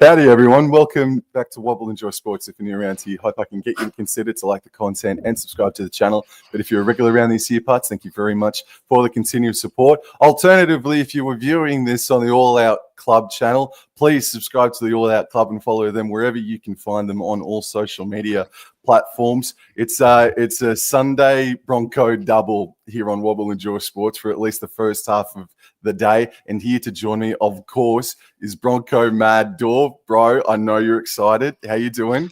Howdy, everyone. Welcome back to Wobble Enjoy Sports. If you're new around here, hope I can get you to consider to like the content and subscribe to the channel. But if you're a regular around these here parts, thank you very much for the continued support. Alternatively, if you were viewing this on the All Out Club channel, please subscribe to the All Out Club and follow them wherever you can find them on all social media platforms. It's a Sunday Bronco double here on Wobble Enjoy Sports for at least the first half of the day. And here to join me, of course, is Bronco Mad Dor. Bro, I know you're excited. How you doing?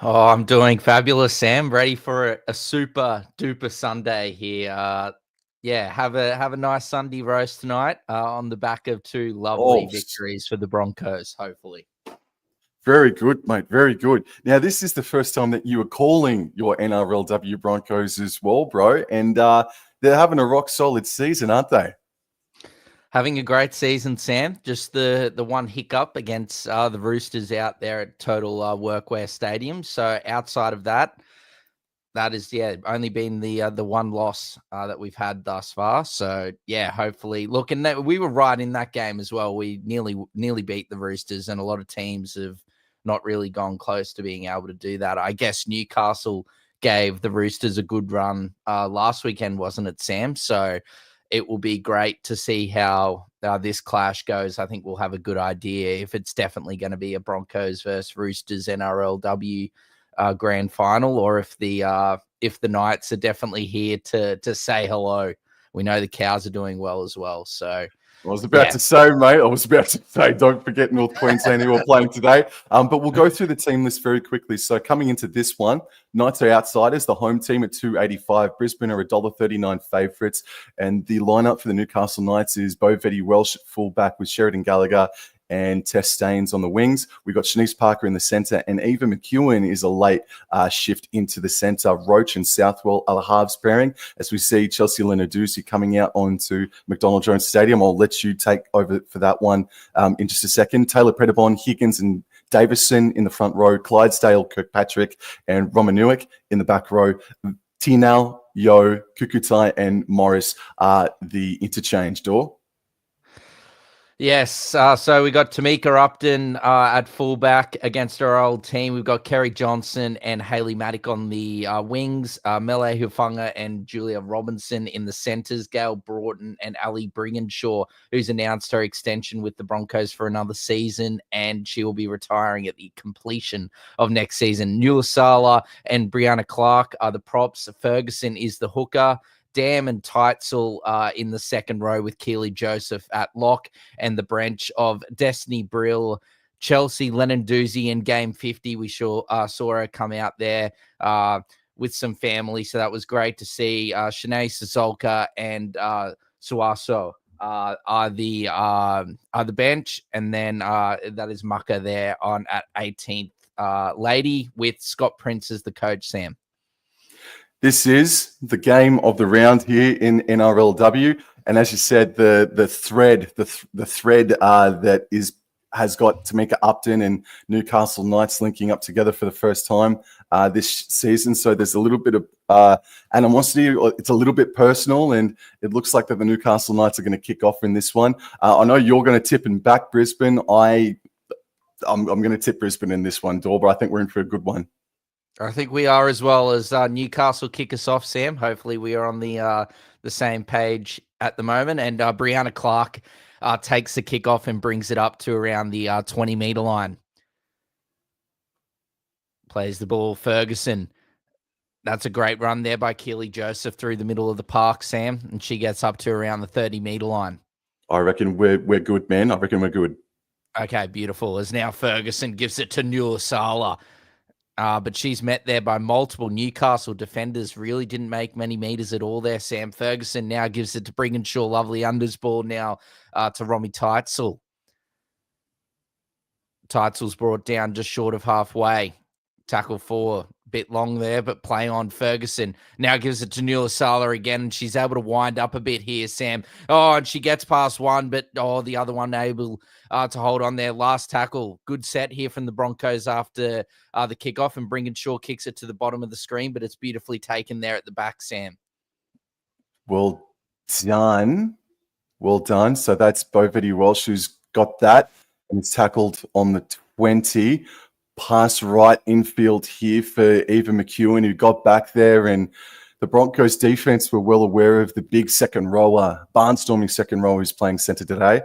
Oh, I'm doing fabulous, Sam. Ready for a super duper Sunday here. Have a nice Sunday roast tonight on the back of two lovely victories for the Broncos, hopefully. Very good, mate. Very good. Now, this is the first time that you are calling your NRLW Broncos as well, bro. And they're having a rock solid season, aren't they? Having a great season, Sam. Just the one hiccup against the Roosters out there at Total Workwear Stadium. So outside of that is only been the one loss that we've had thus far. So hopefully, look, and we were right in that game as well. We nearly beat the Roosters, and a lot of teams have not really gone close to being able to do that. I guess Newcastle gave the Roosters a good run last weekend, wasn't it, Sam? So it will be great to see how this clash goes. I think we'll have a good idea if it's definitely going to be a Broncos versus Roosters NRLW grand final, or if the Knights are definitely here to say hello. We know the Cows are doing well as well. So I was about to say, mate, don't forget North Queensland who are playing today. But we'll go through the team list very quickly. So coming into this one, Knights are outsiders. The home team at $2.85. Brisbane are $1.39 favourites. And the lineup for the Newcastle Knights is Bo Vetty Welsh at fullback with Sheridan Gallagher and Tess Staines on the wings. We've got Shanice Parker in the centre, and Eva McEwen is a late shift into the centre. Roach and Southwell are the halves pairing. As we see Chelsea Lenarduzzi coming out onto McDonald Jones Stadium, I'll let you take over for that one in just a second. Taylor Predabon, Higgins and Davison in the front row, Clydesdale, Kirkpatrick and Romanuik in the back row. Tinal, Yo, Kukutai and Morris are the interchange. Door. Yes, so we got Tamika Upton at fullback against our old team. We've got Kerry Johnson and Hayley Maddock on the wings, Mele Hufunga and Julia Robinson in the centres, Gail Broughton and Ali Brigginshaw, who's announced her extension with the Broncos for another season, and she will be retiring at the completion of next season. Nulasala and Brianna Clark are the props. Ferguson is the hooker. Dam and Teitzel in the second row with Keely Joseph at lock, and the branch of Destiny Brill, Chelsea Lenarduzzi in game 50. We saw her come out there with some family, so that was great to see. Shanae Sazolka and Suaso are the bench, and then that is Mucka there on at 18th lady with Scott Prince as the coach, Sam. This is the game of the round here in NRLW, and as you said, the thread that has got Tamika Upton and Newcastle Knights linking up together for the first time this season. So there's a little bit of animosity. It's a little bit personal, and it looks like that the Newcastle Knights are going to kick off in this one. I know you're going to tip and back Brisbane. I'm going to tip Brisbane in this one, Dor, but I think we're in for a good one. I think we are as well. As Newcastle kick us off, Sam. Hopefully we are on the same page at the moment. And Brianna Clark takes the kickoff and brings it up to around the 20-metre line. Plays the ball, Ferguson. That's a great run there by Keely Joseph through the middle of the park, Sam. And she gets up to around the 30-metre line. I reckon we're good, man. I reckon we're good. Okay, beautiful. As now Ferguson gives it to Nulasala. But she's met there by multiple Newcastle defenders. Really didn't make many meters at all there, Sam. Ferguson now gives it to Brigginshaw. Lovely unders ball now to Romy Teitzel. Teitzel's brought down just short of halfway. Tackle 4. Bit long there, but play on. Ferguson now gives it to Nulasala again, and she's able to wind up a bit here, Sam. Oh, and she gets past one, but the other one able to hold on there. Last tackle. Good set here from the Broncos after the kickoff, and Brigginshaw kicks it to the bottom of the screen, but it's beautifully taken there at the back, Sam. Well done. Well done. So that's Bo Vetty Welsh who's got that. and it's tackled on the 20. Pass right infield here for Eva McEwen, who got back there, and the Broncos defense were well aware of the big second rower, barnstorming second rower who's playing centre today.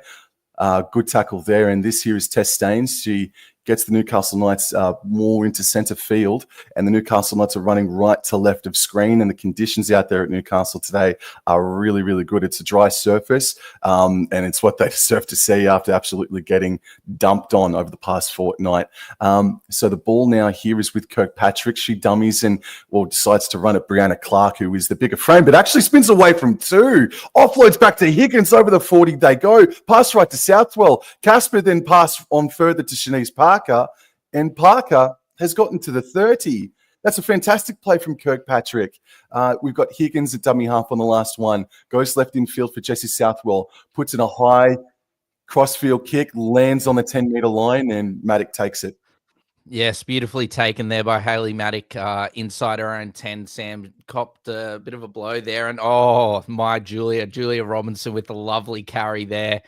Good tackle there. And this here is Tess Staines. She gets the Newcastle Knights more into centre field, and the Newcastle Knights are running right to left of screen, and the conditions out there at Newcastle today are really, really good. It's a dry surface, and it's what they deserve to see after absolutely getting dumped on over the past fortnight. So the ball now here is with Kirkpatrick. She dummies and, well, decides to run at Brianna Clark, who is the bigger frame, but actually spins away from two. Offloads back to Higgins. Over the 40 they go. Pass right to Southwell. Casper then pass on further to Shanice Parker, and Parker has gotten to the 30. That's a fantastic play from Kirkpatrick. We've got Higgins at dummy half on the last one. Goes left in field for Jesse Southwell. Puts in a high crossfield kick, lands on the 10-meter line, and Maddock takes it. Yes, beautifully taken there by Hayley Maddock inside her own 10. Sam copped a bit of a blow there. And, oh, my Julia Robinson with a lovely carry there.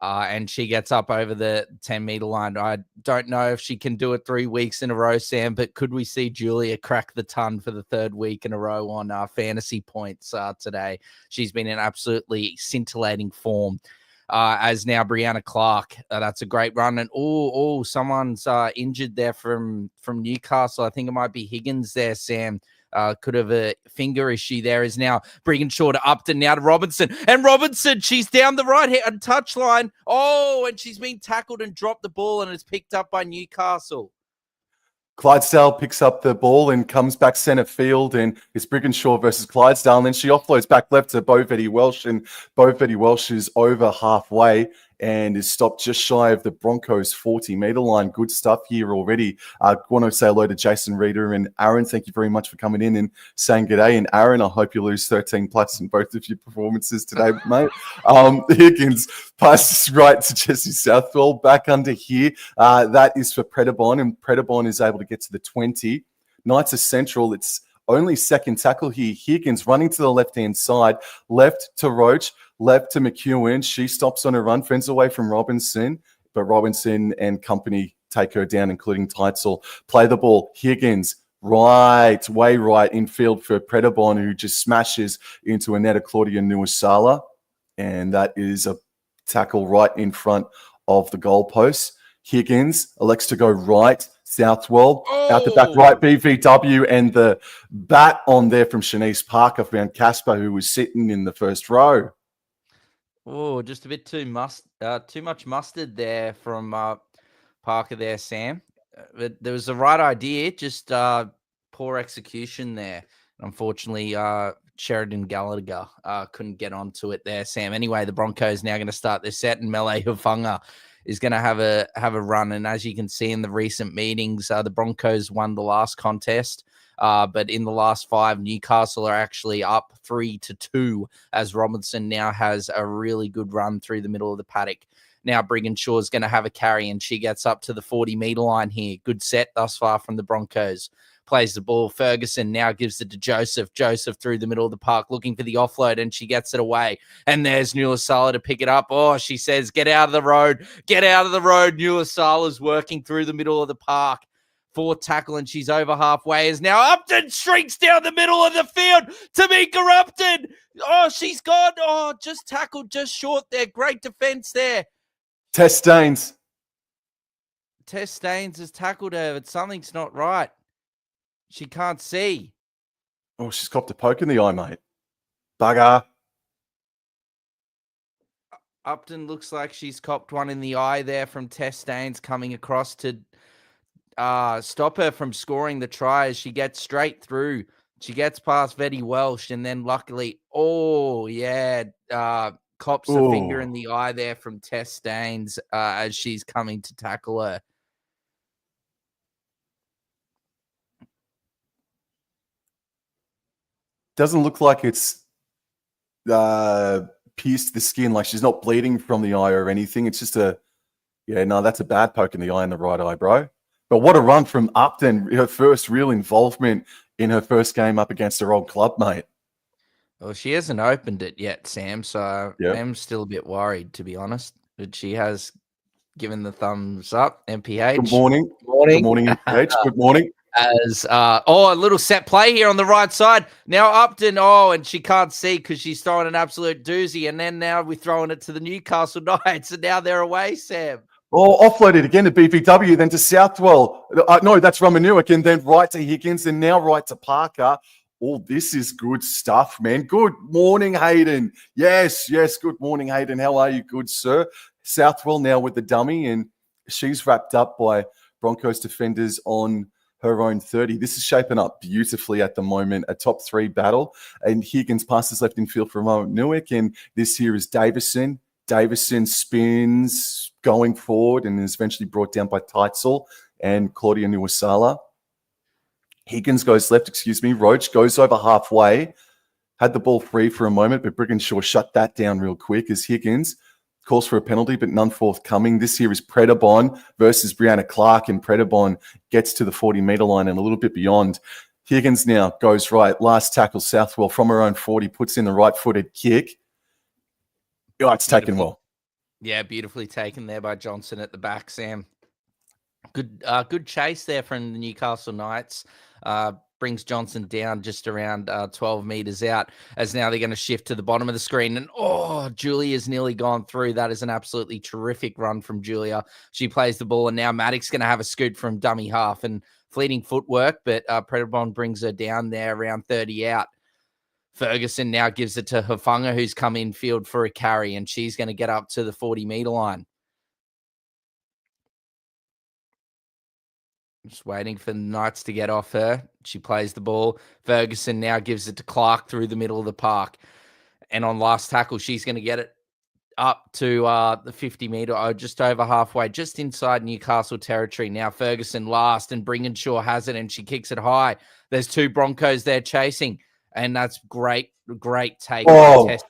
And she gets up over the 10-meter line. I don't know if she can do it 3 weeks in a row, Sam, but could we see Julia crack the ton for the third week in a row on fantasy points today? She's been in absolutely scintillating form. As now Brianna Clark, that's a great run. And someone's injured there from Newcastle. I think it might be Higgins there, Sam. Could have a finger issue there. Is now Brigginshaw to Upton, now to Robinson. And Robinson, she's down the right hand touchline. Oh, and she's been tackled and dropped the ball, and it's picked up by Newcastle. Clydesdale picks up the ball and comes back centre field, and it's Brigginshaw versus Clydesdale. And then she offloads back left to Bovetti Welsh, and Bovetti Welsh is over halfway and is stopped just shy of the Broncos' 40-meter line. Good stuff here already. I want to say hello to Jason Reeder and Aaron. Thank you very much for coming in and saying good day. And Aaron, I hope you lose 13 plus in both of your performances today, mate. Higgins passes right to Jesse Southwell. Back under here. That is for Predabon, and Predabon is able to get to the 20. Knights are central. It's only second tackle here. Higgins running to the left-hand side, left to Roach, left to McEwen. She stops on her run, fends away from Robinson, but Robinson and company take her down, including Teitzel. Play the ball. Higgins, way right infield for Predabon, who just smashes into Annetta Claudia Nuasala. And that is a tackle right in front of the goalpost. Higgins elects to go right. Southwell out the back right, BVW, and the bat on there from Shanice Parker found Casper, who was sitting in the first row. Oh, just a bit too much mustard there from Parker there, Sam. But there was the right idea, just poor execution there. Unfortunately, Sheridan Gallagher couldn't get onto it there, Sam. Anyway, the Broncos now going to start this set, and Mele Hufunga is going to have a run. And as you can see in the recent meetings, the Broncos won the last contest. But in the last 5, Newcastle are actually up 3-2 as Robinson now has a really good run through the middle of the paddock. Now Brigginshaw is going to have a carry, and she gets up to the 40-meter line here. Good set thus far from the Broncos. Plays the ball. Ferguson now gives it to Joseph. Joseph through the middle of the park looking for the offload, and she gets it away. And there's Nulasala to pick it up. Oh, she says, get out of the road. Get out of the road. Nulasala's working through the middle of the park. 4th tackle, and she's over halfway. Is now Upton streaks down the middle of the field. Tamika Upton. Oh, she's gone. Oh, just tackled just short there. Great defense there. Tess Staines. Tess Staines has tackled her, but something's not right. She can't see. Oh, she's copped a poke in the eye, mate. Bugger. Upton looks like she's copped one in the eye there from Tess Staines coming across to stop her from scoring the try as she gets straight through. She gets past Vetty Welsh, and then luckily, cops a finger in the eye there from Tess Staines as she's coming to tackle her. Doesn't look like it's pierced the skin, like she's not bleeding from the eye or anything. It's just that's a bad poke in the eye in the right eye, bro. But what a run from Upton, her first real involvement in her first game up against her old club, mate. Well, she hasn't opened it yet, Sam, so I'm still a bit worried, to be honest. But she has giving the thumbs up. MPH. Good morning. Morning. Good morning, MPH. Good morning. As a little set play here on the right side. Now Upton, and she can't see because she's throwing an absolute doozy. And then now we're throwing it to the Newcastle Knights, and now they're away, Sam. Offloaded again to BPW, then to Southwell. No, that's Romanuik, and then right to Higgins, and now right to Parker. This is good stuff, man. Good morning, Hayden. Yes, good morning, Hayden. How are you, good sir? Southwell now with the dummy, and she's wrapped up by Broncos defenders on her own 30. This is shaping up beautifully at the moment, a top 3 battle. And Higgins passes left in field for Romanuik, and this here is Davison. Davison spins going forward and is eventually brought down by Teitzel and Claudia Nuwasala. Higgins goes left, Roach goes over halfway. Had the ball free for a moment, but Brigginshaw shut that down real quick as Higgins calls for a penalty, but none forthcoming. This here is Predabon versus Brianna Clark, and Predabon gets to the 40-metre line and a little bit beyond. Higgins now goes right. Last tackle, Southwell from her own 40, puts in the right-footed kick. It's taken well. Yeah, beautifully taken there by Johnson at the back, Sam. Good chase there from the Newcastle Knights. Brings Johnson down just around 12 meters out, as now they're going to shift to the bottom of the screen. And Julia's nearly gone through. That is an absolutely terrific run from Julia. She plays the ball, and now Maddox's going to have a scoot from dummy half and fleeting footwork, but Predabon brings her down there around 30 out. Ferguson now gives it to Hufanga, who's come in field for a carry, and she's going to get up to the 40-meter line. Just waiting for the Knights to get off her. She plays the ball. Ferguson now gives it to Clark through the middle of the park. And on last tackle, she's going to get it up to the 50-meter, just over halfway, just inside Newcastle territory. Now Ferguson last, and Brigginshaw has it, and she kicks it high. There's 2 Broncos there chasing, and that's great take. Test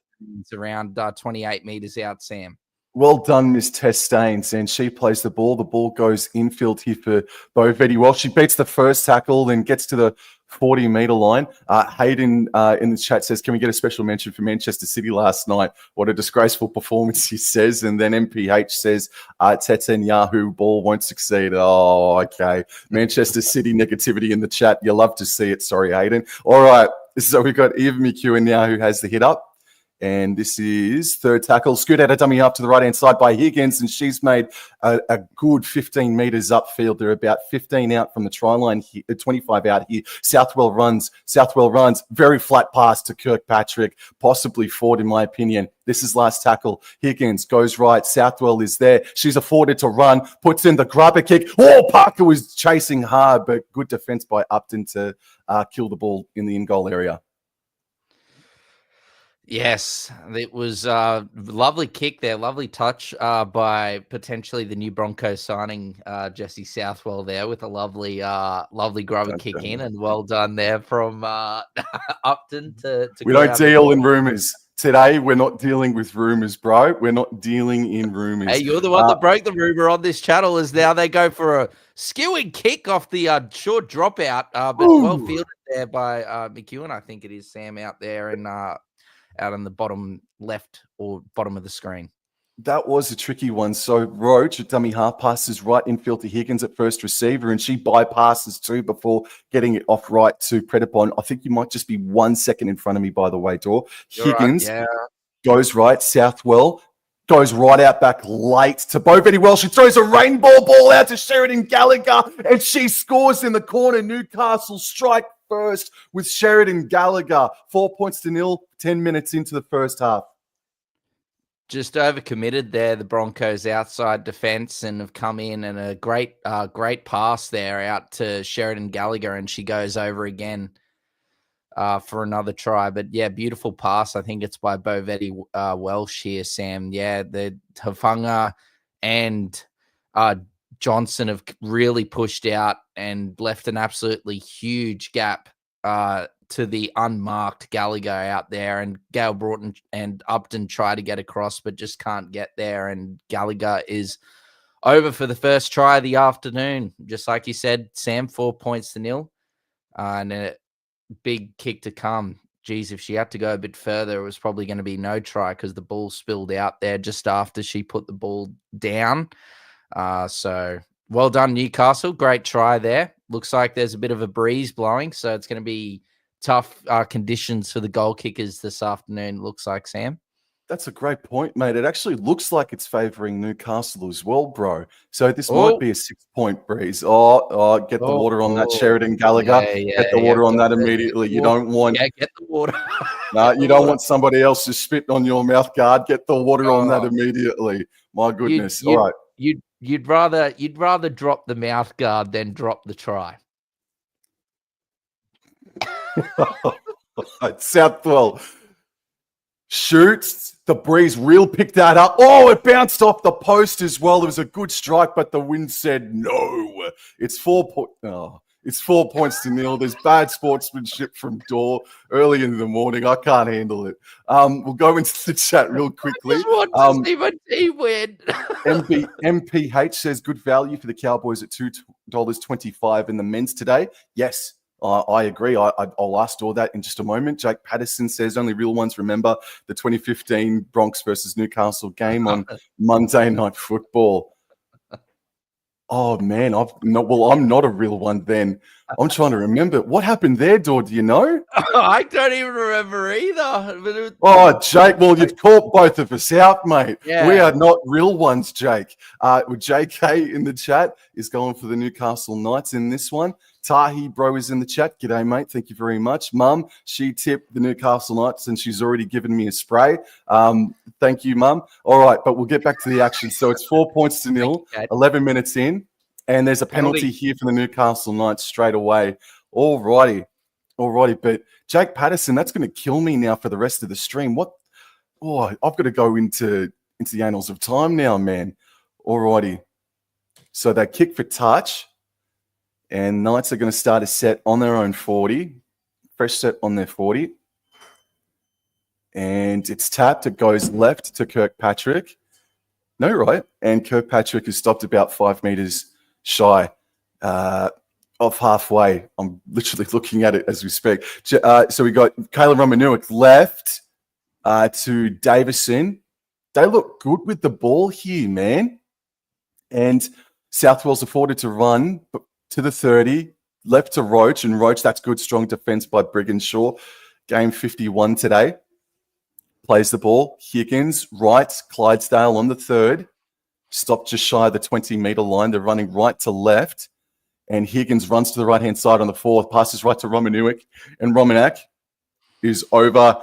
around 28 meters out, Sam. Well done, Miss Tess Staines, and she plays the ball. The ball goes infield here for Bovetti. Well, she beats the first tackle, then gets to the 40-meter line. Hayden in the chat says, can we get a special mention for Manchester City last night? What a disgraceful performance, he says. And then MPH says, Teten Yahoo ball won't succeed. Oh, okay. Manchester City negativity in the chat. You love to see it. Sorry, Hayden. All right. So we've got Eva McEwen now, who has the hit up. And this is third tackle. Scoot out a dummy up to the right-hand side by Higgins, and she's made a good 15 metres upfield. They're about 15 out from the try line, 25 out here. Southwell runs. Very flat pass to Kirkpatrick, possibly Ford, in my opinion. This is last tackle. Higgins goes right. Southwell is there. She's afforded to run, puts in the grubber kick. Parker was chasing hard, but good defence by Upton to kill the ball in the in-goal area. Yes, it was a lovely kick there, lovely touch by potentially the new Broncos signing Jesse Southwell there with a lovely grubber kick in, and well done there from Upton to we don't deal in rumours. Today, we're not dealing with rumours, bro. We're not dealing in rumours. Hey, you're the one that broke the rumour on this channel, is now they go for a skewing kick off the short dropout, but well fielded there by McEwen, I think it is, Sam, out there, and out on the bottom left or bottom of the screen. That was a tricky one. So Roach, a dummy half, passes right infield to Higgins at first receiver, and she bypasses too before getting it off right to Predapon. I think you might just be 1 second in front of me, by the way, Dor. Higgins goes right. Southwell goes right out back late to Bovetti. Well, she throws a rainbow ball out to Sheridan Gallagher, and she scores in the corner. Newcastle strike first with Sheridan Gallagher. 4 points to 0, 10 minutes into the first half. Just overcommitted there, the Broncos outside defense, and have come in, and a great pass there out to Sheridan Gallagher, and she goes over again for another try. But yeah, beautiful pass. I think it's by Bovetti Welsh here, Sam. Yeah, the Hufanga and Johnson have really pushed out and left an absolutely huge gap to the unmarked Gallagher out there, and Gail Broughton and Upton try to get across, but just can't get there. And Gallagher is over for the first try of the afternoon. Just like you said, Sam, 4 points to 0, and a big kick to come. Geez, if she had to go a bit further, it was probably going to be no try because the ball spilled out there just after she put the ball down. So well done, Newcastle. Great try there. Looks like there's a bit of a breeze blowing, so it's going to be tough conditions for the goal kickers this afternoon, looks like, Sam. That's a great point, mate. It actually looks like it's favouring Newcastle as well, bro. So this might be a 6-point breeze. Get the water on that, Sheridan Gallagher. Get the water on that immediately. You don't want... Yeah, get the water. No, you don't want somebody else to spit on your mouth guard. Get the water on that immediately. My goodness. All right. You'd rather drop the mouth guard than drop the try. Southwell shoots. The breeze real picked that up. Oh, it bounced off the post as well. It was a good strike, but the wind said no. It's 4 points to nil. There's bad sportsmanship from Dor early in the morning. I can't handle it. We'll go into the chat real quickly. I just want to see my team win. MPH says good value for the Cowboys at $2.25 in the men's today. Yes. I agree. I'll ask all that in just a moment. Jake Patterson says only real ones remember the 2015 Bronx versus Newcastle game on Monday Night Football. Oh, man. I'm not a real one then. I'm trying to remember. What happened there, Dor? Do you know? I don't even remember either. Jake, well, you've caught both of us out, mate. Yeah. We are not real ones, Jake. JK in the chat is going for the Newcastle Knights in this one. Tahi bro is in the chat. G'day, mate. Thank you very much. Mum, she tipped the Newcastle Knights and she's already given me a spray. Thank you, Mum. All right, but we'll get back to the action. So it's 4 points to nil, 11 minutes in, and there's a penalty here for the Newcastle Knights straight away. All righty. But Jake Patterson, that's going to kill me now for the rest of the stream. What? Oh, I've got to go into the annals of time now, man. All righty. So they kick for touch. And Knights are going to start a set on their own 40. Fresh set on their 40. And it's tapped. It goes left to Kirkpatrick. No, right. And Kirkpatrick is stopped about 5 meters shy of halfway. I'm literally looking at it as we speak. So we got Kayla Romanuik left to Davison. They look good with the ball here, man. And Southwell's afforded to run to the 30, left to Roach, and Roach, that's good, strong defense by Brigginshaw. Game 51 today. Plays the ball. Higgins, right, Clydesdale on the third. Stopped just shy of the 20-meter line. They're running right to left. And Higgins runs to the right-hand side on the fourth, passes right to Romanuik. And Romanak is over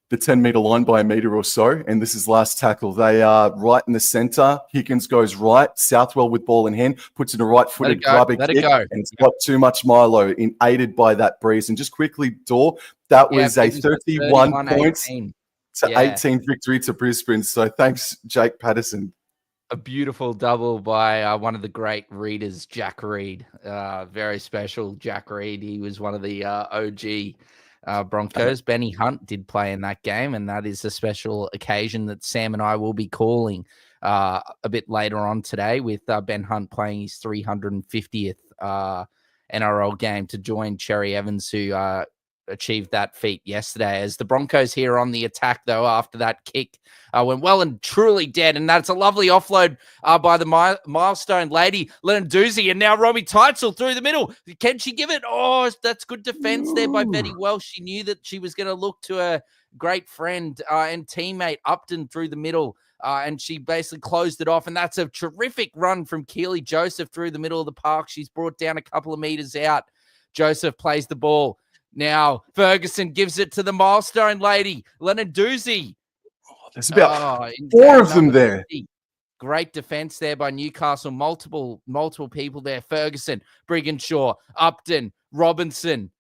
the 10-meter line by a meter or so. And this is last tackle. They are right in the center. Higgins goes right. Southwell with ball in hand, puts in a right-footed grubber kick. And it's got too much Milo, aided by that breeze. And just quickly, Dor, that was a 31 points to 18 victory to Brisbane. So thanks, Jake Patterson. A beautiful double by one of the great readers, Jack Reed. Very special, Jack Reed. He was one of the OG Broncos. Benny Hunt did play in that game, and that is a special occasion that Sam and I will be calling a bit later on today, with Ben Hunt playing his 350th NRL game to join Cherry Evans, who achieved that feat yesterday. As the Broncos here on the attack, though, after that kick went well and truly dead, and that's a lovely offload by the milestone lady, Lenarduzzi, and now Robbie Teitzel through the middle. Can she give it? Oh, that's good defense there by Betty Welsh. She knew that she was going to look to a great friend and teammate Upton through the middle, and she basically closed it off, and that's a terrific run from Keely Joseph through the middle of the park. She's brought down a couple of meters out. Joseph plays the ball. Now Ferguson gives it to the milestone lady, Lenarduzzi. There's about 4 of them there. Great defense there by Newcastle. Multiple people there. Ferguson, Brigginshaw, Upton, Robinson.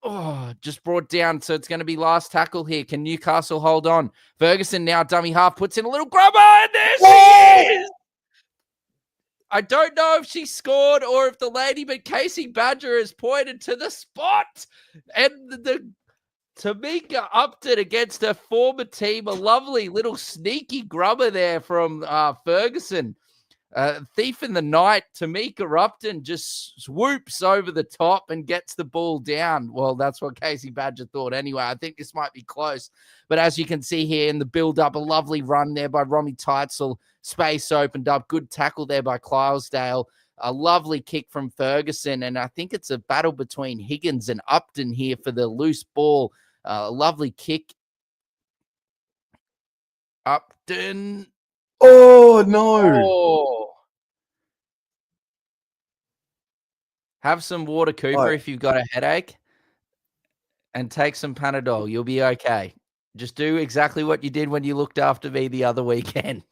Oh, just brought down. So it's going to be last tackle here. Can Newcastle hold on? Ferguson now dummy half, puts in a little grubber, and there she is. I don't know if she scored or if the lady, but Casey Badger has pointed to the spot. And the Tamika Upton against her former team. A lovely little sneaky grubber there from Ferguson. Thief in the night, Tamika Upton just swoops over the top and gets the ball down. Well, that's what Casey Badger thought anyway. I think this might be close. But as you can see here in the build-up, a lovely run there by Romy Teitzel. Space opened up. Good tackle there by Clydesdale. A lovely kick from Ferguson. And I think it's a battle between Higgins and Upton here for the loose ball. A lovely kick. Upton. Oh, no. Oh. Have some water, Cooper, if you've got a headache, and take some Panadol. You'll be okay. Just do exactly what you did when you looked after me the other weekend.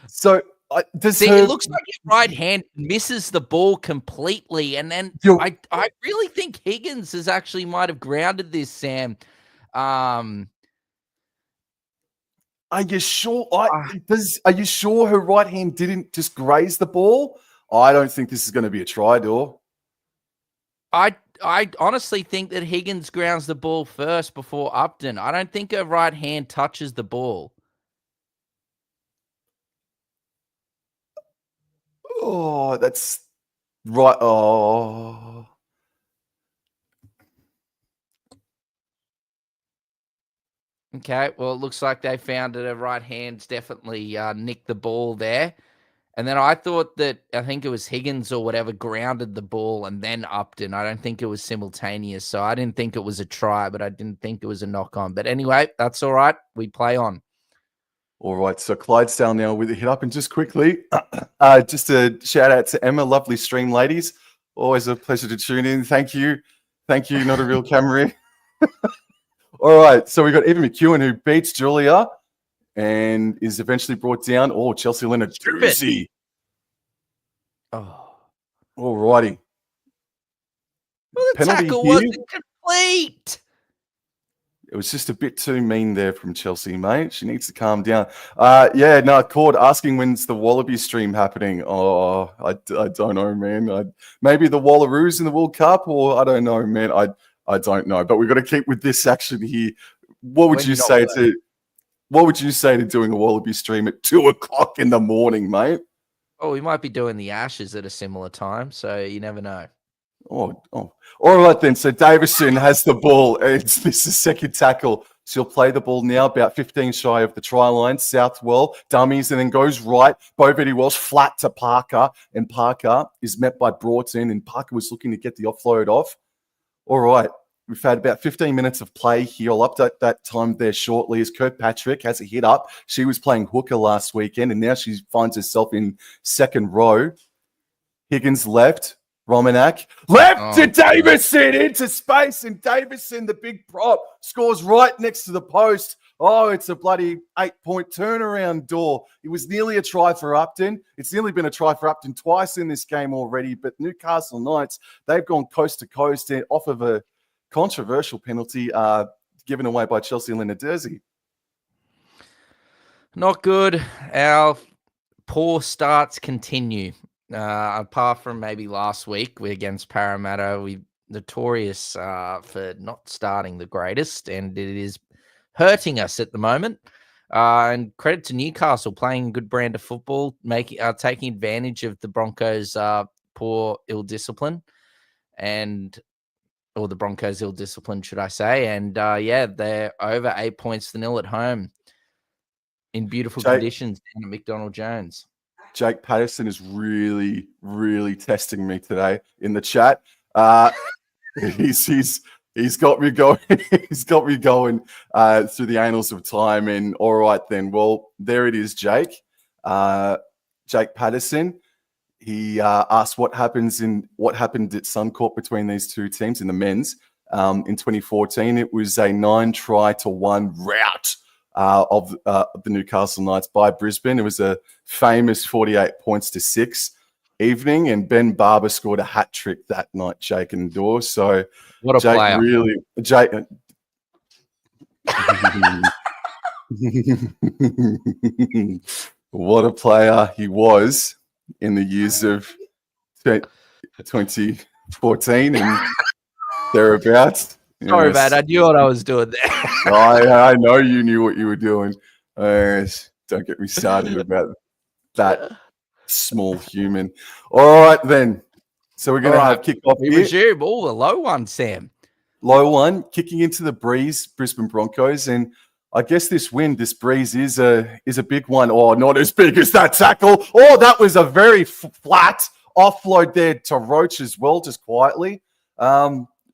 So, it looks like his right hand misses the ball completely. And then I really think Higgins has actually might have grounded this, Sam. Are you sure? Are you sure her right hand didn't just graze the ball? I don't think this is going to be a try, Dor. I honestly think that Higgins grounds the ball first before Upton. I don't think her right hand touches the ball. Oh, that's right. Oh. Okay, well, it looks like they found that her right hand's definitely nicked the ball there. And then I think it was Higgins or whatever grounded the ball and then Upton. I don't think it was simultaneous. So I didn't think it was a try, but I didn't think it was a knock on. But anyway, that's all right. We play on. All right, so Clydesdale now with a hit up. And just quickly, just a shout out to Emma, lovely stream ladies. Always a pleasure to tune in. Thank you. Thank you, not a real camera. All right, so we've got Eva McEwen who beats Julia and is eventually brought down. Oh, Chelsea Leonard doozy. Oh. All righty. Well, the tackle wasn't complete. It was just a bit too mean there from Chelsea, mate. She needs to calm down. Cord asking when's the Wallaby stream happening. Oh, I don't know, man. Maybe the Wallaroos in the World Cup, or I don't know, man. I don't know. But we've got to keep with this action here. What would you say to doing a Wallaby stream at 2:00 in the morning, mate? Oh, we might be doing the Ashes at a similar time, so you never know. Oh. All right, then. So Davison has the ball. This is second tackle. She'll play the ball now about 15 shy of the try line. Southwell dummies and then goes right. Bovetti Walsh flat to Parker. And Parker is met by Broughton. And Parker was looking to get the offload off. All right. We've had about 15 minutes of play here. I'll update that time there shortly as Kirkpatrick has a hit up. She was playing hooker last weekend, and now she finds herself in second row. Higgins left. Romanak left to Davison into space, and Davison, the big prop, scores right next to the post. Oh, it's a bloody 8-point turnaround, Dor. It was nearly a try for Upton. It's nearly been a try for Upton twice in this game already, but Newcastle Knights, they've gone coast to coast off of a controversial penalty given away by Chelsea Lenarduzzi. Not good. Our poor starts continue. Apart from maybe last week against Parramatta, we're notorious for not starting the greatest, and it is hurting us at the moment. And credit to Newcastle playing a good brand of football, taking advantage of the Broncos' poor ill discipline, or the Broncos' ill discipline, should I say? And they're over 8 points to 0 at home in beautiful conditions down at McDonald Jones. Jake Patterson is really, really testing me today in the chat. He's got me going. He's got me going through the annals of time. And all right, then. Well, there it is, Jake. Jake Patterson. He asked what happened at Suncorp between these two teams in the men's in 2014. It was a 9-try-1 rout of the Newcastle Knights by Brisbane. It was a famous 48-6 evening, and Ben Barber scored a hat trick that night, Jake and Dor. So what a Jake player. What a player he was in the years of 2014 and thereabouts. Sorry, man. I knew what I was doing there. I know you knew what you were doing. Don't get me started about that small human. All right, then. So we're going to have kick-off we here. resume all the low ones, Sam. Low one, kicking into the breeze, Brisbane Broncos. And I guess this breeze is a big one. Oh, not as big as that tackle. Oh, that was a very flat offload there to Roach as well, just quietly.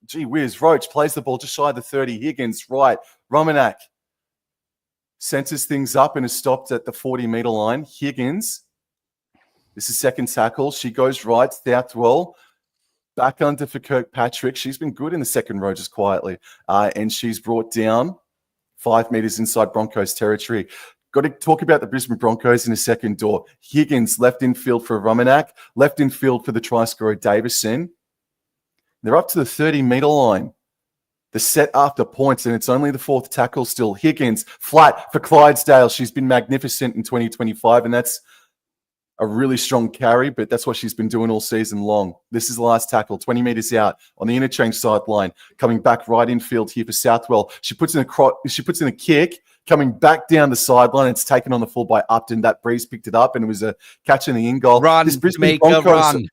Gee whiz, Roach plays the ball just shy of the 30. Higgins, right. Romanak centers things up and is stopped at the 40-meter line. Higgins, this is second tackle. She goes right, Southwell. Back under for Kirkpatrick. She's been good in the second row just quietly. And she's brought down 5 meters inside Broncos territory. Got to talk about the Brisbane Broncos in a second, Dor. Higgins left in field for Romanak. Left in field for the try scorer Davison. They're up to the 30-meter line. The set after points, and it's only the fourth tackle still. Higgins, flat for Clydesdale. She's been magnificent in 2025, and that's a really strong carry, but that's what she's been doing all season long. This is the last tackle, 20 meters out on the interchange sideline, coming back right in field here for Southwell. She puts in a kick, coming back down the sideline. It's taken on the full by Upton. That breeze picked it up, and it was a catch in the in goal. Run, make a run.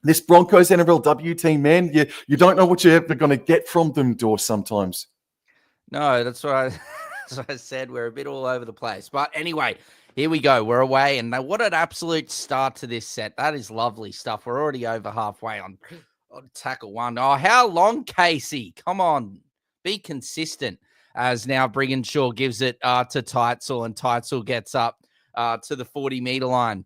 This Broncos NRLW team, man, you don't know what you're ever going to get from them, Dor, sometimes. No, that's what I said. We're a bit all over the place. But anyway, here we go. We're away. And what an absolute start to this set. That is lovely stuff. We're already over halfway on tackle one. Oh, how long, Casey? Come on. Be consistent. As now Brigginshaw gives it to Teitzel, and Teitzel gets up to the 40-meter line.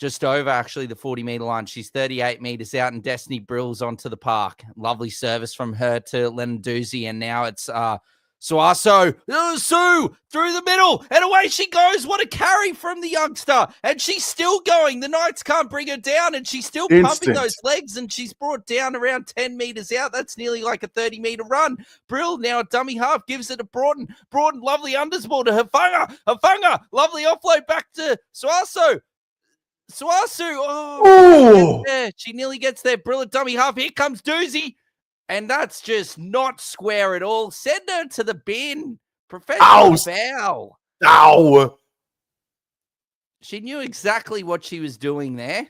Just over, actually, the 40-meter line. She's 38 meters out, and Destiny Brill's onto the park. Lovely service from her to Lenarduzzi, and now it's Suaso. Sue through the middle, and away she goes. What a carry from the youngster, and she's still going. The Knights can't bring her down, and she's still pumping those legs, and she's brought down around 10 meters out. That's nearly like a 30-meter run. Brill now at dummy half gives it to Broughton. Broughton, lovely undersball to Hafanga. Lovely offload back to Suaso. Oh, she nearly gets there. Brill at dummy half. Here comes Doozy. And that's just not square at all. Send her to the bin. Professional foul. Ow. She knew exactly what she was doing there.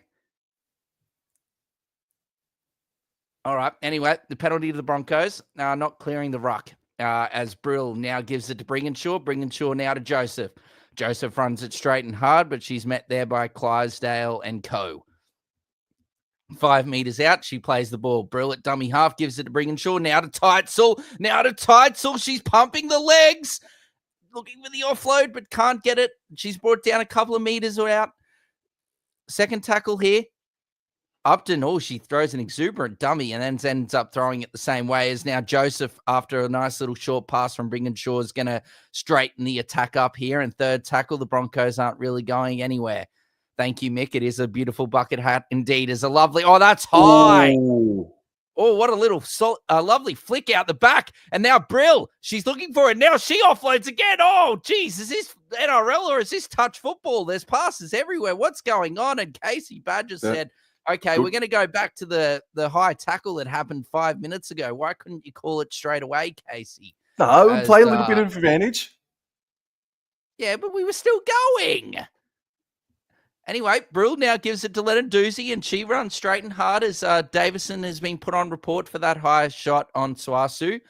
All right. Anyway, the penalty to the Broncos. Not clearing the ruck. As Brill now gives it to Brigginshaw. Brigginshaw now to Joseph. Joseph runs it straight and hard, but she's met there by Clydesdale and co. 5 meters out, she plays the ball. Brill at dummy half, gives it to Brigginshaw. Now to Teitzel. She's pumping the legs. Looking for the offload, but can't get it. She's brought down a couple of meters out. Second tackle here. Upton, she throws an exuberant dummy and then ends up throwing it the same way as now Joseph, after a nice little short pass from Brigginshaw, is going to straighten the attack up here. And third tackle, the Broncos aren't really going anywhere. Thank you, Mick. It is a beautiful bucket hat. Indeed, is a lovely. Oh, that's high. Ooh. Oh, what a little lovely flick out the back. And now Brill, she's looking for it. Now she offloads again. Oh, geez, is this NRL or is this touch football? There's passes everywhere. What's going on? And Casey Badger said, okay, we're going to go back to the high tackle that happened 5 minutes ago. Why couldn't you call it straight away, Casey? No, play a little bit of advantage. Yeah, but we were still going. Anyway, Brill now gives it to Lenarduzzi, and she runs straight and hard as Davison has been put on report for that high shot on Suasu.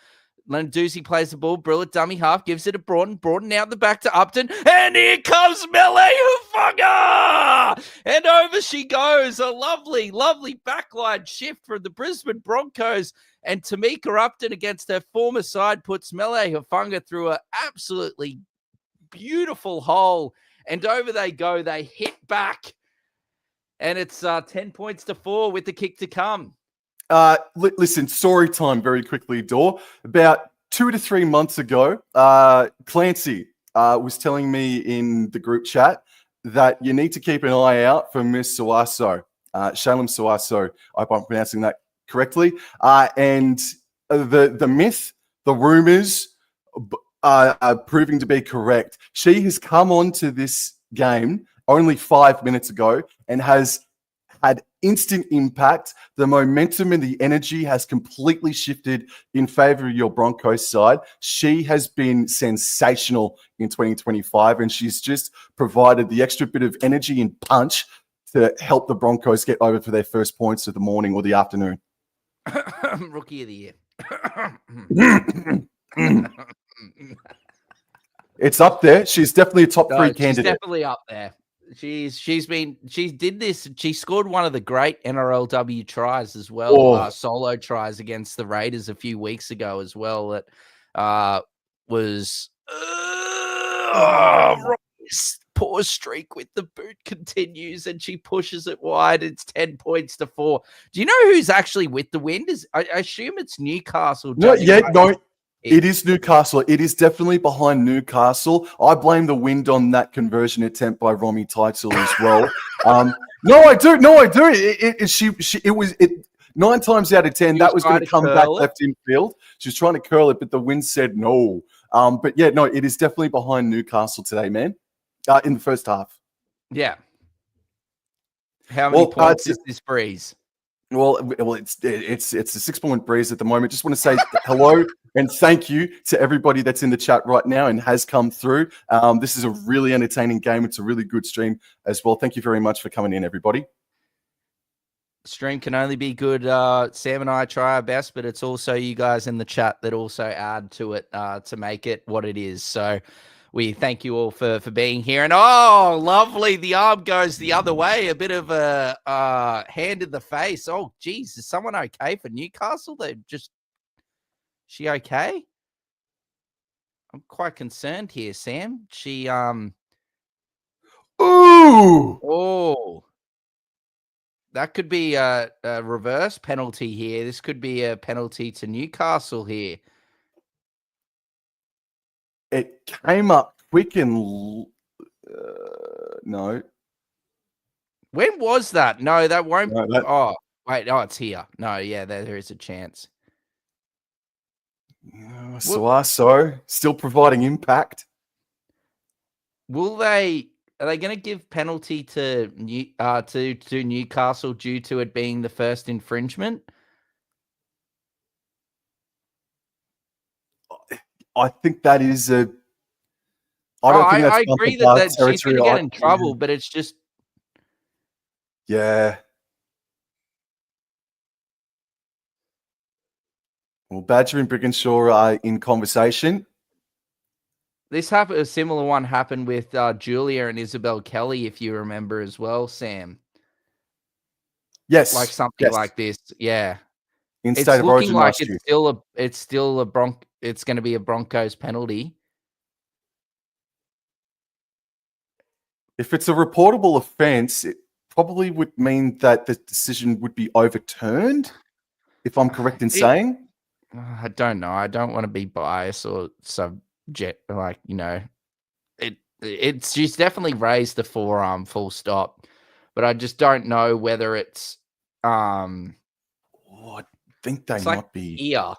Lenarduzzi plays the ball. Brill at dummy half, gives it to Broughton. Broughton out the back to Upton. And here comes Melee Hufanga! And over she goes. A lovely, lovely backline shift from the Brisbane Broncos. And Tamika Upton against her former side puts Melee Hufanga through an absolutely beautiful hole. And over they go. They hit back. And it's 10 points to 4 with the kick to come. Listen, story time very quickly, Dor. About 2 to 3 months ago, Clancy was telling me in the group chat that you need to keep an eye out for Miss Suaso, Shalem Suaso. I hope I'm pronouncing that correctly. And the myth, the rumors are proving to be correct. She has come on to this game only 5 minutes ago and has had instant impact. The momentum and the energy has completely shifted in favor of your Broncos side. She has been sensational in 2025, and she's just provided the extra bit of energy and punch to help the Broncos get over for their first points of the morning or the afternoon. Rookie of the year. It's up there. She's definitely a top three candidate. She's definitely up there. She did this. She scored one of the great NRLW tries as well, solo tries against the Raiders a few weeks ago as well. That was Robbie's poor streak with the boot continues, and she pushes it wide. It's 10 points to 4. Do you know who's actually with the wind? I assume it's Newcastle. No. It is Newcastle. It is definitely behind Newcastle. I blame the wind on that conversion attempt by Romy Teitzel as well. No, I do. It was 9 times out of 10 that was going to come back left in field. She was trying to curl it, but the wind said no. But yeah, no, it is definitely behind Newcastle today, man. In the first half. Yeah. How many points is this breeze? Well, it's a 6-point breeze at the moment. Just want to say hello and thank you to everybody that's in the chat right now and has come through. This is a really entertaining game. It's a really good stream as well. Thank you very much for coming in, everybody. Stream can only be good. Sam and I try our best, but it's also you guys in the chat that also add to it to make it what it is. So we thank you all for being here. And oh, lovely. The arm goes the other way. A bit of a hand in the face. Oh, geez. Is someone okay for Newcastle? She okay? I'm quite concerned here, Sam. She, Oh, that could be a reverse penalty here. This could be a penalty to Newcastle here. It came up quick and no. When was that? No, that won't. No, oh, wait. Oh, it's here. No, yeah, there is a chance. So still providing impact. Are they going to give penalty to Newcastle due to it being the first infringement? I think that is a. I agree that she's going to get in trouble, but it's just. Yeah. Well, Badger and Brigginshaw are in conversation. A similar one happened with Julia and Isabel Kelly, if you remember as well, Sam. Yes. Like something like this. Yeah. In State of Origin last year. It's going to be a Broncos penalty. If it's a reportable offence, it probably would mean that the decision would be overturned, if I'm correct in saying. I don't know. I don't want to be biased or subject, she's definitely raised the forearm full stop, but I just don't know whether it's I think they might be ear.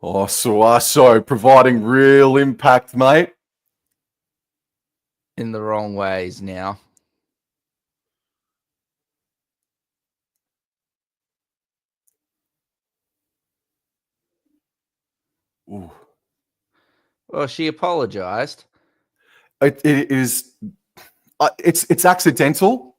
Oh, so providing real impact, mate. In the wrong ways now. Ooh. Well, she apologized. It is. It's accidental.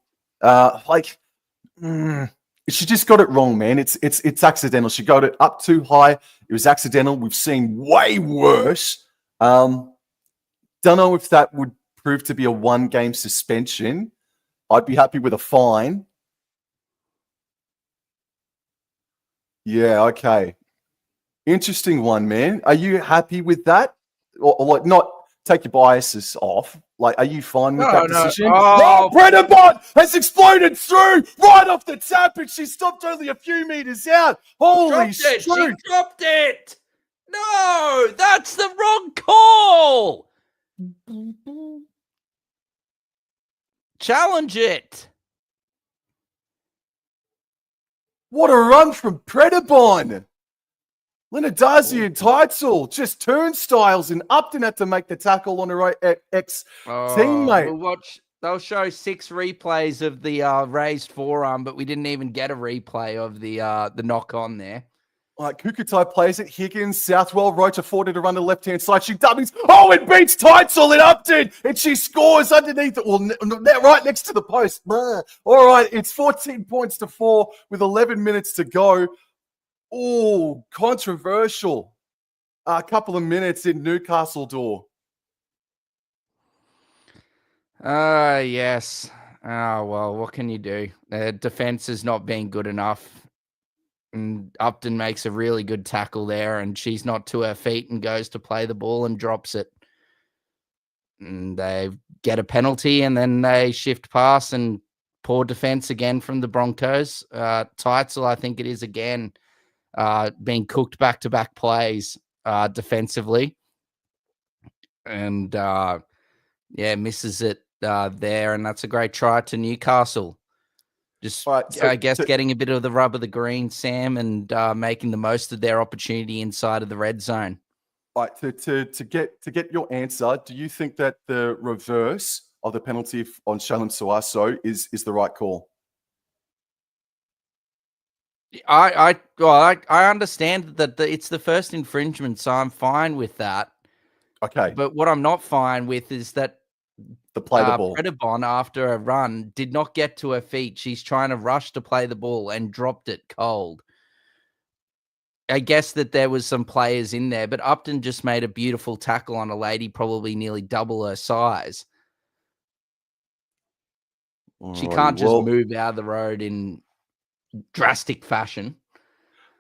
She just got it wrong, man. It's accidental. She got it up too high. It was accidental. We've seen way worse. Don't know if that would prove to be a 1-game suspension. I'd be happy with a fine. Yeah, okay. Interesting one, man. Are you happy with that? Or like not take your biases off? Like, are you fine with that decision? Oh, Brendan Bott has exploded through right off the tap, and she stopped only a few meters out. Holy shit! She dropped it. No, that's the wrong call. Challenge it. What a run from Predabon. Linadazi and Teitzel just turnstiles, and Upton had to make the tackle on her ex-teammate. They'll show 6 replays of the raised forearm, but we didn't even get a replay of the knock on there. All right, Kukutai plays it. Higgins, Southwell, Roach afforded to run to the left-hand side. She doubles. Oh, it beats Teitzel and Upton, and she scores underneath it. Well, right next to the post. All right, it's 14 points to 4 with 11 minutes to go. Oh, controversial. A couple of minutes in Newcastle door. Yes. Oh, well, what can you do? Defense has not been good enough. And Upton makes a really good tackle there, and she's not to her feet and goes to play the ball and drops it. And they get a penalty, and then they shift pass, and poor defense again from the Broncos. Teitzel, I think it is again, being cooked back-to-back plays defensively. And, misses it there, and that's a great try to Newcastle. Just, right, so I guess, getting a bit of the rub of the green, Sam, and making the most of their opportunity inside of the red zone. Right, to get your answer, do you think that the reverse of the penalty on Shalom Suaso is the right call? I understand that it's the first infringement, so I'm fine with that. Okay, but what I'm not fine with is that the play the ball. Predabon, after a run, did not get to her feet. She's trying to rush to play the ball and dropped it cold. I guess that there was some players in there, but Upton just made a beautiful tackle on a lady probably nearly double her size. She can't just move out of the road in drastic fashion.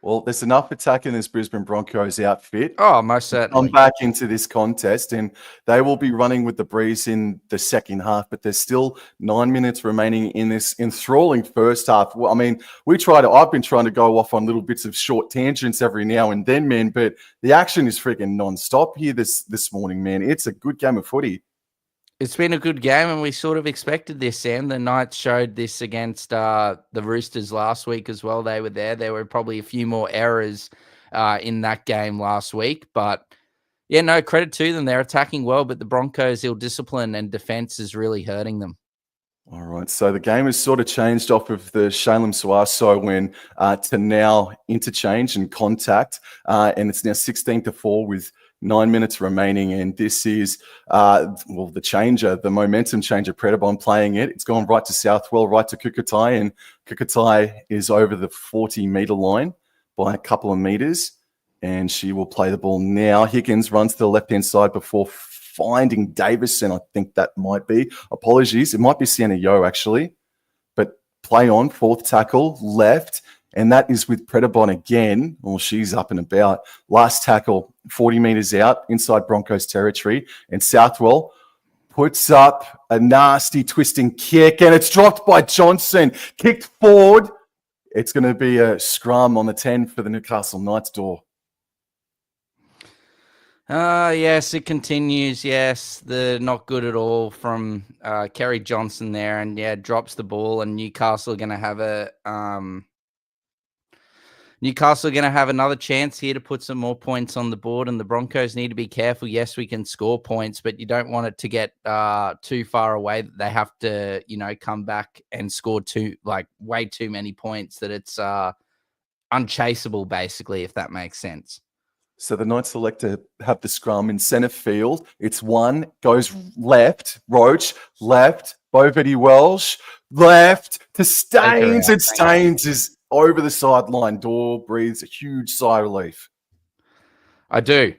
Well, there's enough attack in this Brisbane Broncos outfit. Oh, most certainly. Come back into this contest, and they will be running with the breeze in the second half, but there's still 9 minutes remaining in this enthralling first half. Well, I mean, I've been trying to go off on little bits of short tangents every now and then, man, but the action is freaking non-stop here this morning, man. It's a good game of footy. It's been a good game, and we sort of expected this, Sam. The Knights showed this against the Roosters last week as well. They were there. There were probably a few more errors in that game last week. But, yeah, no, credit to them. They're attacking well, but the Broncos' ill-discipline and defense is really hurting them. All right, so the game has sort of changed off of the Shalom Suaso win to now interchange and contact, and it's now 16-4 with 9 minutes remaining, and this is the momentum changer. Predabon playing it. It's gone right to Southwell, right to Kukutai, and Kukutai is over the 40-meter line by a couple of meters, and she will play the ball now. Higgins runs to the left-hand side before finding Davison. I think that might be. Apologies. It might be Sienna Yo, actually. But play on, fourth tackle, left. And that is with Predabon again. Well, she's up and about. Last tackle, 40 meters out, inside Broncos territory. And Southwell puts up a nasty twisting kick, and it's dropped by Johnson. Kicked forward. It's going to be a scrum on the 10 for the Newcastle Knights door. Yes, it continues. Yes, the not good at all from Kerry Johnson there, and yeah, drops the ball. And Newcastle are going to have another chance here to put some more points on the board. And the Broncos need to be careful. Yes, we can score points, but you don't want it to get too far away that they have to, come back and score way too many points that it's unchaseable, basically, if that makes sense. So the Knights select to have the scrum in centre field. It's one, goes left, Roach, left, Bovetti Welsh, left to Staines, and Staines is over the sideline. Dor breathes a huge sigh of relief. I do.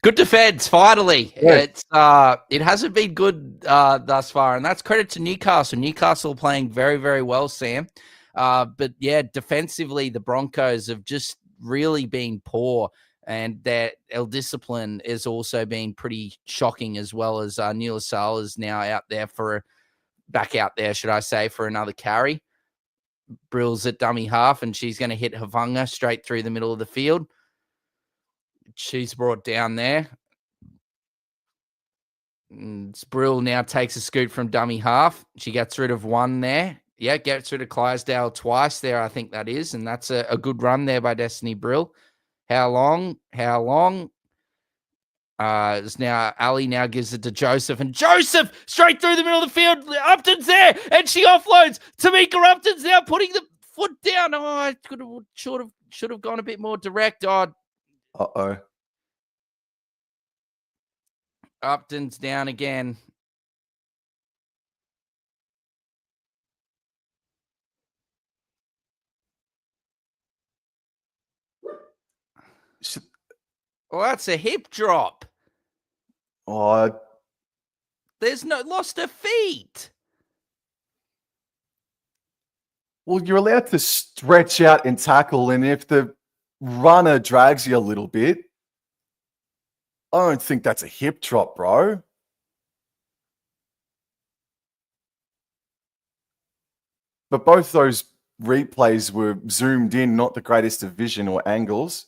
Good defense, finally. Yeah. It hasn't been good thus far, and that's credit to Newcastle. Newcastle playing very, very well, Sam. But yeah, defensively, the Broncos have just really been poor, and their ill-discipline has also been pretty shocking, as well as Neil Asal is now back out there, should I say, for another carry. Brill's at dummy half, and she's going to hit Havunga straight through the middle of the field. She's brought down there. Brill now takes a scoot from dummy half. She gets rid of one there. Yeah, gets rid of Clydesdale twice there, I think that is. And that's a good run there by Destiny Brill. How long? It's now Ali now gives it to Joseph, and Joseph straight through the middle of the field. Upton's there, and she offloads. Tamika Upton's now putting the foot down. Oh, I should have gone a bit more direct. Oh, Upton's down again. Well, that's a hip drop. Oh, there's no lost her feet. Well, you're allowed to stretch out and tackle, and if the runner drags you a little bit, I don't think that's a hip drop, bro. But both those replays were zoomed in, not the greatest of vision or angles.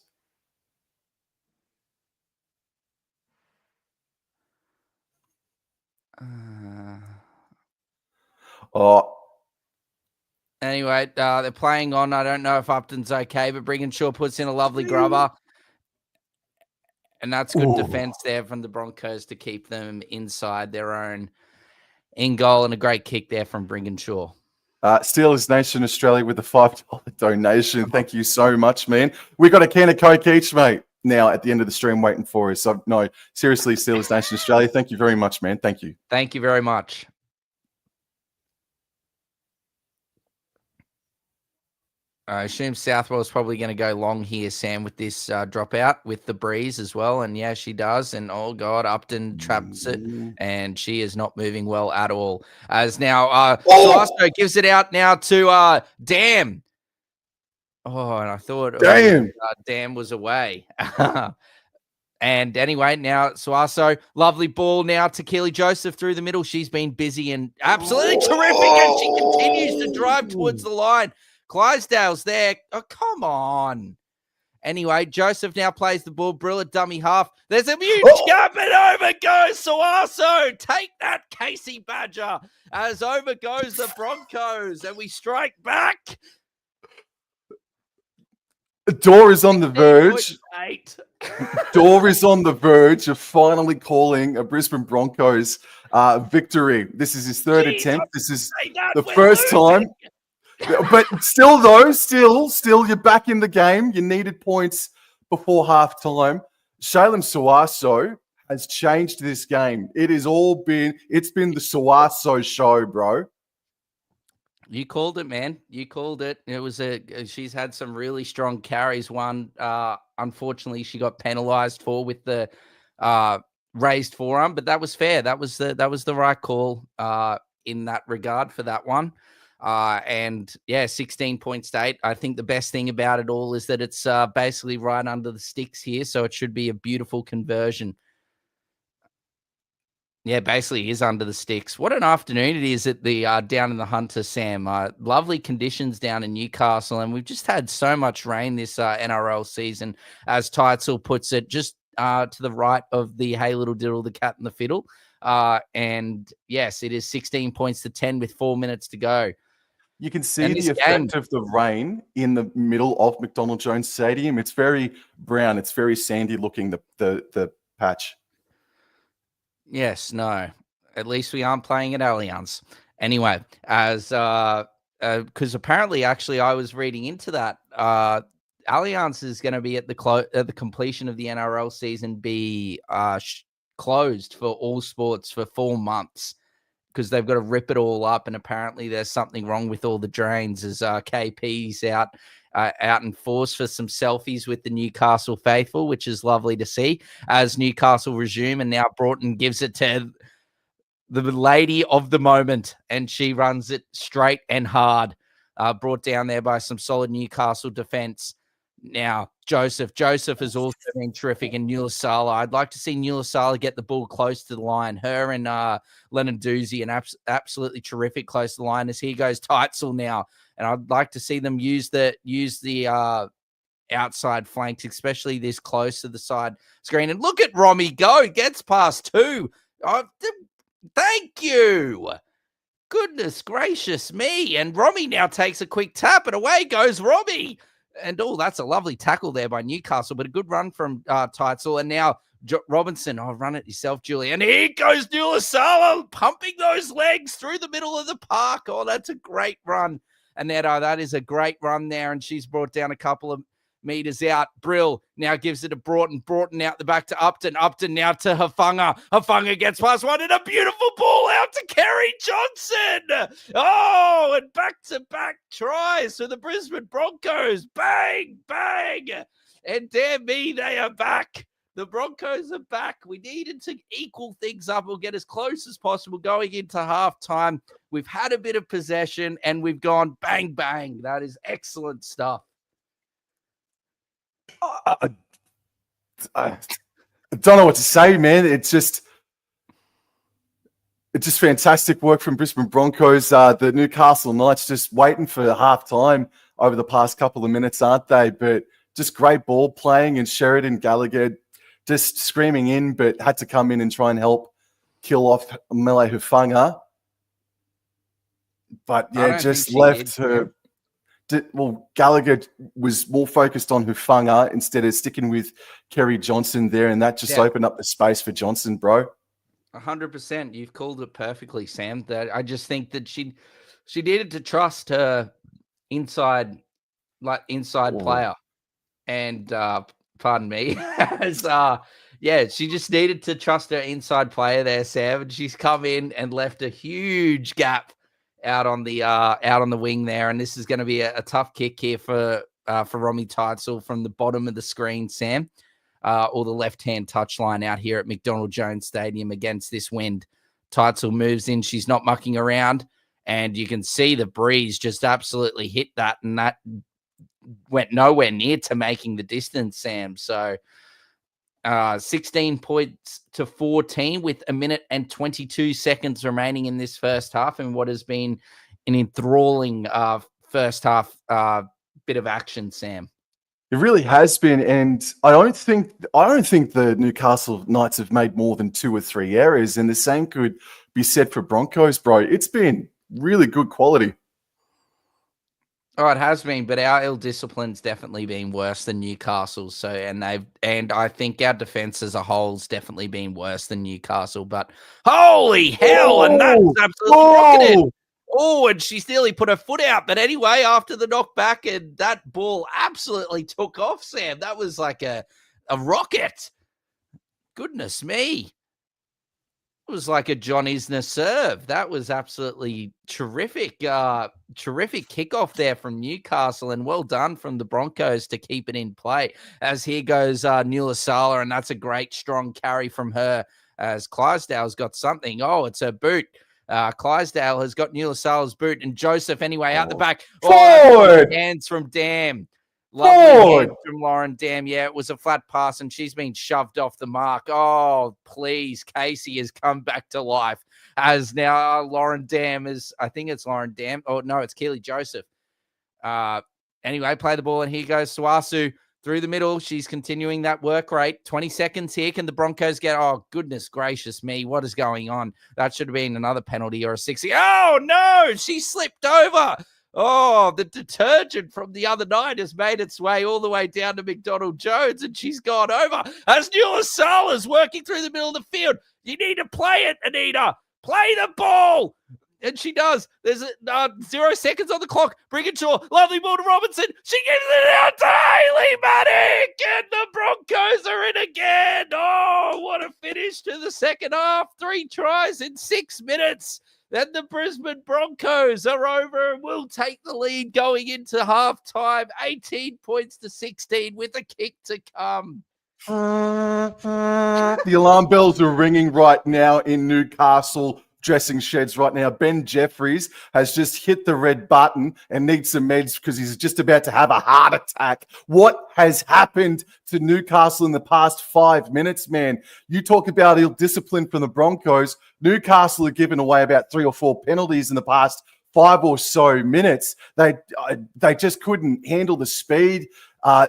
Anyway, they're playing on. I don't know if Upton's okay, but Brigginshaw puts in a lovely grubber. And that's good defense there from the Broncos to keep them inside their own in goal, and a great kick there from Brigginshaw. Steelers Nation Australia with a $5 donation. Thank you so much, man. We got a can of Coke each, mate, now at the end of the stream waiting for us. So, no, seriously, Steelers Nation Australia, thank you very much, man. Thank you. Thank you very much. I assume Southwell is probably going to go long here, Sam, with this dropout with the breeze as well. And yeah, she does. And oh God, Upton traps it, and she is not moving well at all. As now, Sasso gives it out now to Dam. Oh, and I thought Dam was away. And anyway, now Suaso, lovely ball now to Keely Joseph through the middle. She's been busy and absolutely terrific, and she continues to drive towards the line. Clydesdale's there. Oh, come on. Anyway, Joseph now plays the ball. Brill at dummy half. There's a huge gap, and over goes Suaso. Take that, Casey Badger. As over goes the Broncos, and we strike back. Dor is on the verge. Dor is on the verge of finally calling a Brisbane Broncos victory. This is his third attempt. This is the first time. But still, though, still, you're back in the game. You needed points before halftime. Shaylin Suaso has changed this game. It's been the Suaso show, bro. You called it, man. You called it. She's had some really strong carries. One, unfortunately, she got penalised for with the raised forearm, but that was fair. That was the right call in that regard for that one. And yeah, 16.8. I think the best thing about it all is that it's basically right under the sticks here, so it should be a beautiful conversion. Yeah, basically is under the sticks. What an afternoon it is at the down in the Hunter, Sam. Lovely conditions down in Newcastle, and we've just had so much rain this NRL season, as Teitzel puts it, just to the right of the Hey Little Diddle, the Cat and the Fiddle. And yes, it is 16 points to 10 with 4 minutes to go. You can see the effect of the rain in the middle of McDonald Jones Stadium. It's very brown. It's very sandy looking, the patch. Yes, no. At least we aren't playing at Allianz. Anyway, as because apparently, actually, I was reading into that. Allianz is going to be at the completion of the NRL season be closed for all sports for 4 months, because they've got to rip it all up, and apparently there's something wrong with all the drains. As KP's out in force for some selfies with the Newcastle faithful, which is lovely to see. As Newcastle resume, and now Broughton gives it to the lady of the moment, and she runs it straight and hard. Brought down there by some solid Newcastle defense. Now, Joseph has also been terrific, and Nulasala. I'd like to see Nulasala get the ball close to the line. Her and Lennon Doozy, and absolutely terrific close to the line. As here goes Teitzel now, and I'd like to see them use the outside flanks, especially this close to the side screen. And look at Romy go, gets past two. Thank you. Goodness gracious me. And Robbie now takes a quick tap, and away goes Robbie. And, that's a lovely tackle there by Newcastle, but a good run from Teitzel. And now Robinson, run it yourself, Julie. And here goes Nulasala, pumping those legs through the middle of the park. Oh, that's a great run. And that is a great run there. And she's brought down a couple of meters out. Brill now gives it to Broughton. Broughton out the back to Upton. Upton now to Hafanga. Hafanga gets past one, and a beautiful ball out to Kerry Johnson. Oh, and back-to-back tries for the Brisbane Broncos. Bang, bang. And damn me, they are back. The Broncos are back. We needed to equal things up or get as close as possible going into halftime. We've had a bit of possession, and we've gone bang, bang. That is excellent stuff. I don't know what to say, man. It's just fantastic work from Brisbane Broncos. The Newcastle Knights just waiting for half time over the past couple of minutes, aren't they? But just great ball playing, and Sheridan Gallagher just screaming in, but had to come in and try and help kill off Mele Hufanga. But yeah, just left her. Well, Gallagher was more focused on Hufanga instead of sticking with Kerry Johnson there, and that just opened up the space for Johnson, bro. 100%. You've called it perfectly, Sam. That I just think that she needed to trust her inside player, and pardon me, as she just needed to trust her inside player there, Sam, and she's come in and left a huge gap out on the wing there, and this is going to be a tough kick here for Romy Teitzel from the bottom of the screen, Sam, or the left-hand touchline out here at McDonald Jones Stadium against this wind. Teitzel moves in, she's not mucking around, and you can see the breeze just absolutely hit that, and that went nowhere near to making the distance, Sam. So 16 points to 14 with a minute and 22 seconds remaining in this first half, and what has been an enthralling first half bit of action, Sam. It really has been, and I don't think the Newcastle Knights have made more than 2 or 3 errors, and the same could be said for Broncos, bro. It's been really good quality. Oh, it has been, but our ill discipline's definitely been worse than Newcastle's. So, and I think our defense as a whole's definitely been worse than Newcastle. But holy hell, and that's absolutely rocketed. Oh, and she's nearly put her foot out. But anyway, after the knockback, and that ball absolutely took off, Sam. That was like a rocket. Goodness me. It was like a John Isner serve. That was absolutely terrific. Terrific kickoff there from Newcastle, and well done from the Broncos to keep it in play. As here goes Nulasala, and that's a great strong carry from her as Clydesdale's got something. Oh, it's her boot. Clydesdale has got Nulasala's boot, and Joseph anyway out the back. Forward! Hands from Dam. Lovely hand from Lauren Dam. Yeah, it was a flat pass, and she's been shoved off the mark. Oh, please. Casey has come back to life as now Lauren Dam is, I think it's Lauren Dam. Oh, no, it's Keely Joseph. Anyway, play the ball, and here goes Suasu through the middle. She's continuing that work rate. 20 seconds here. Can the Broncos get, oh, goodness gracious me. What is going on? That should have been another penalty or a 60. Oh, no, she slipped over. Oh, the detergent from the other night has made its way all the way down to McDonald Jones, and she's gone over. As Nulasala's working through the middle of the field. You need to play it, Anita. Play the ball. And she does. There's 0 seconds on the clock. Brigginshaw, lovely ball to Robinson. She gives it out to Hayley Maddock, and the Broncos are in again. Oh, what a finish to the second half. 3 tries in 6 minutes. Then the Brisbane Broncos are over and will take the lead going into halftime. 18 points to 16 with a kick to come. The alarm bells are ringing right now in Newcastle dressing sheds right now. Ben Jeffries has just hit the red button and needs some meds because he's just about to have a heart attack. What has happened to Newcastle in the past 5 minutes, man? You talk about ill discipline from the Broncos. Newcastle have given away about 3 or 4 penalties in the past 5 or so minutes. They just couldn't handle the speed.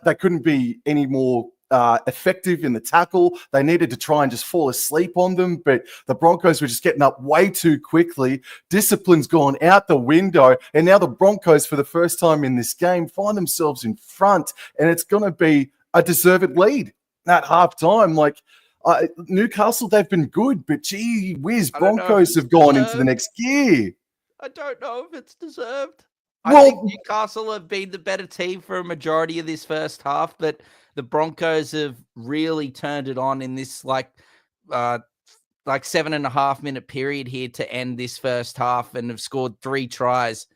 They couldn't be any more effective in the tackle. They needed to try and just fall asleep on them, but the Broncos were just getting up way too quickly. Discipline's gone out the window, and now the Broncos, for the first time in this game, find themselves in front, and it's going to be a deserved lead at halftime. Like, Newcastle, they've been good, but gee whiz, Broncos have gone into the next gear. I don't know if it's deserved. Well, I think Newcastle have been the better team for a majority of this first half, but the Broncos have really turned it on in this like 7.5 minute period here to end this first half, and have scored 3 tries.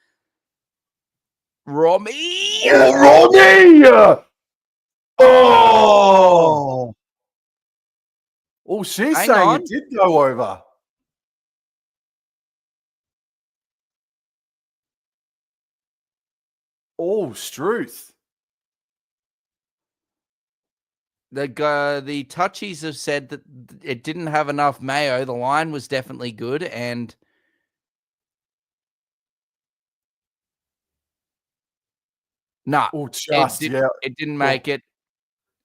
Romy! Romy! Oh! Oh, she's saying it did go over. Oh, Struth. The touchies have said that it didn't have enough mayo. The line was definitely good, and it didn't make it.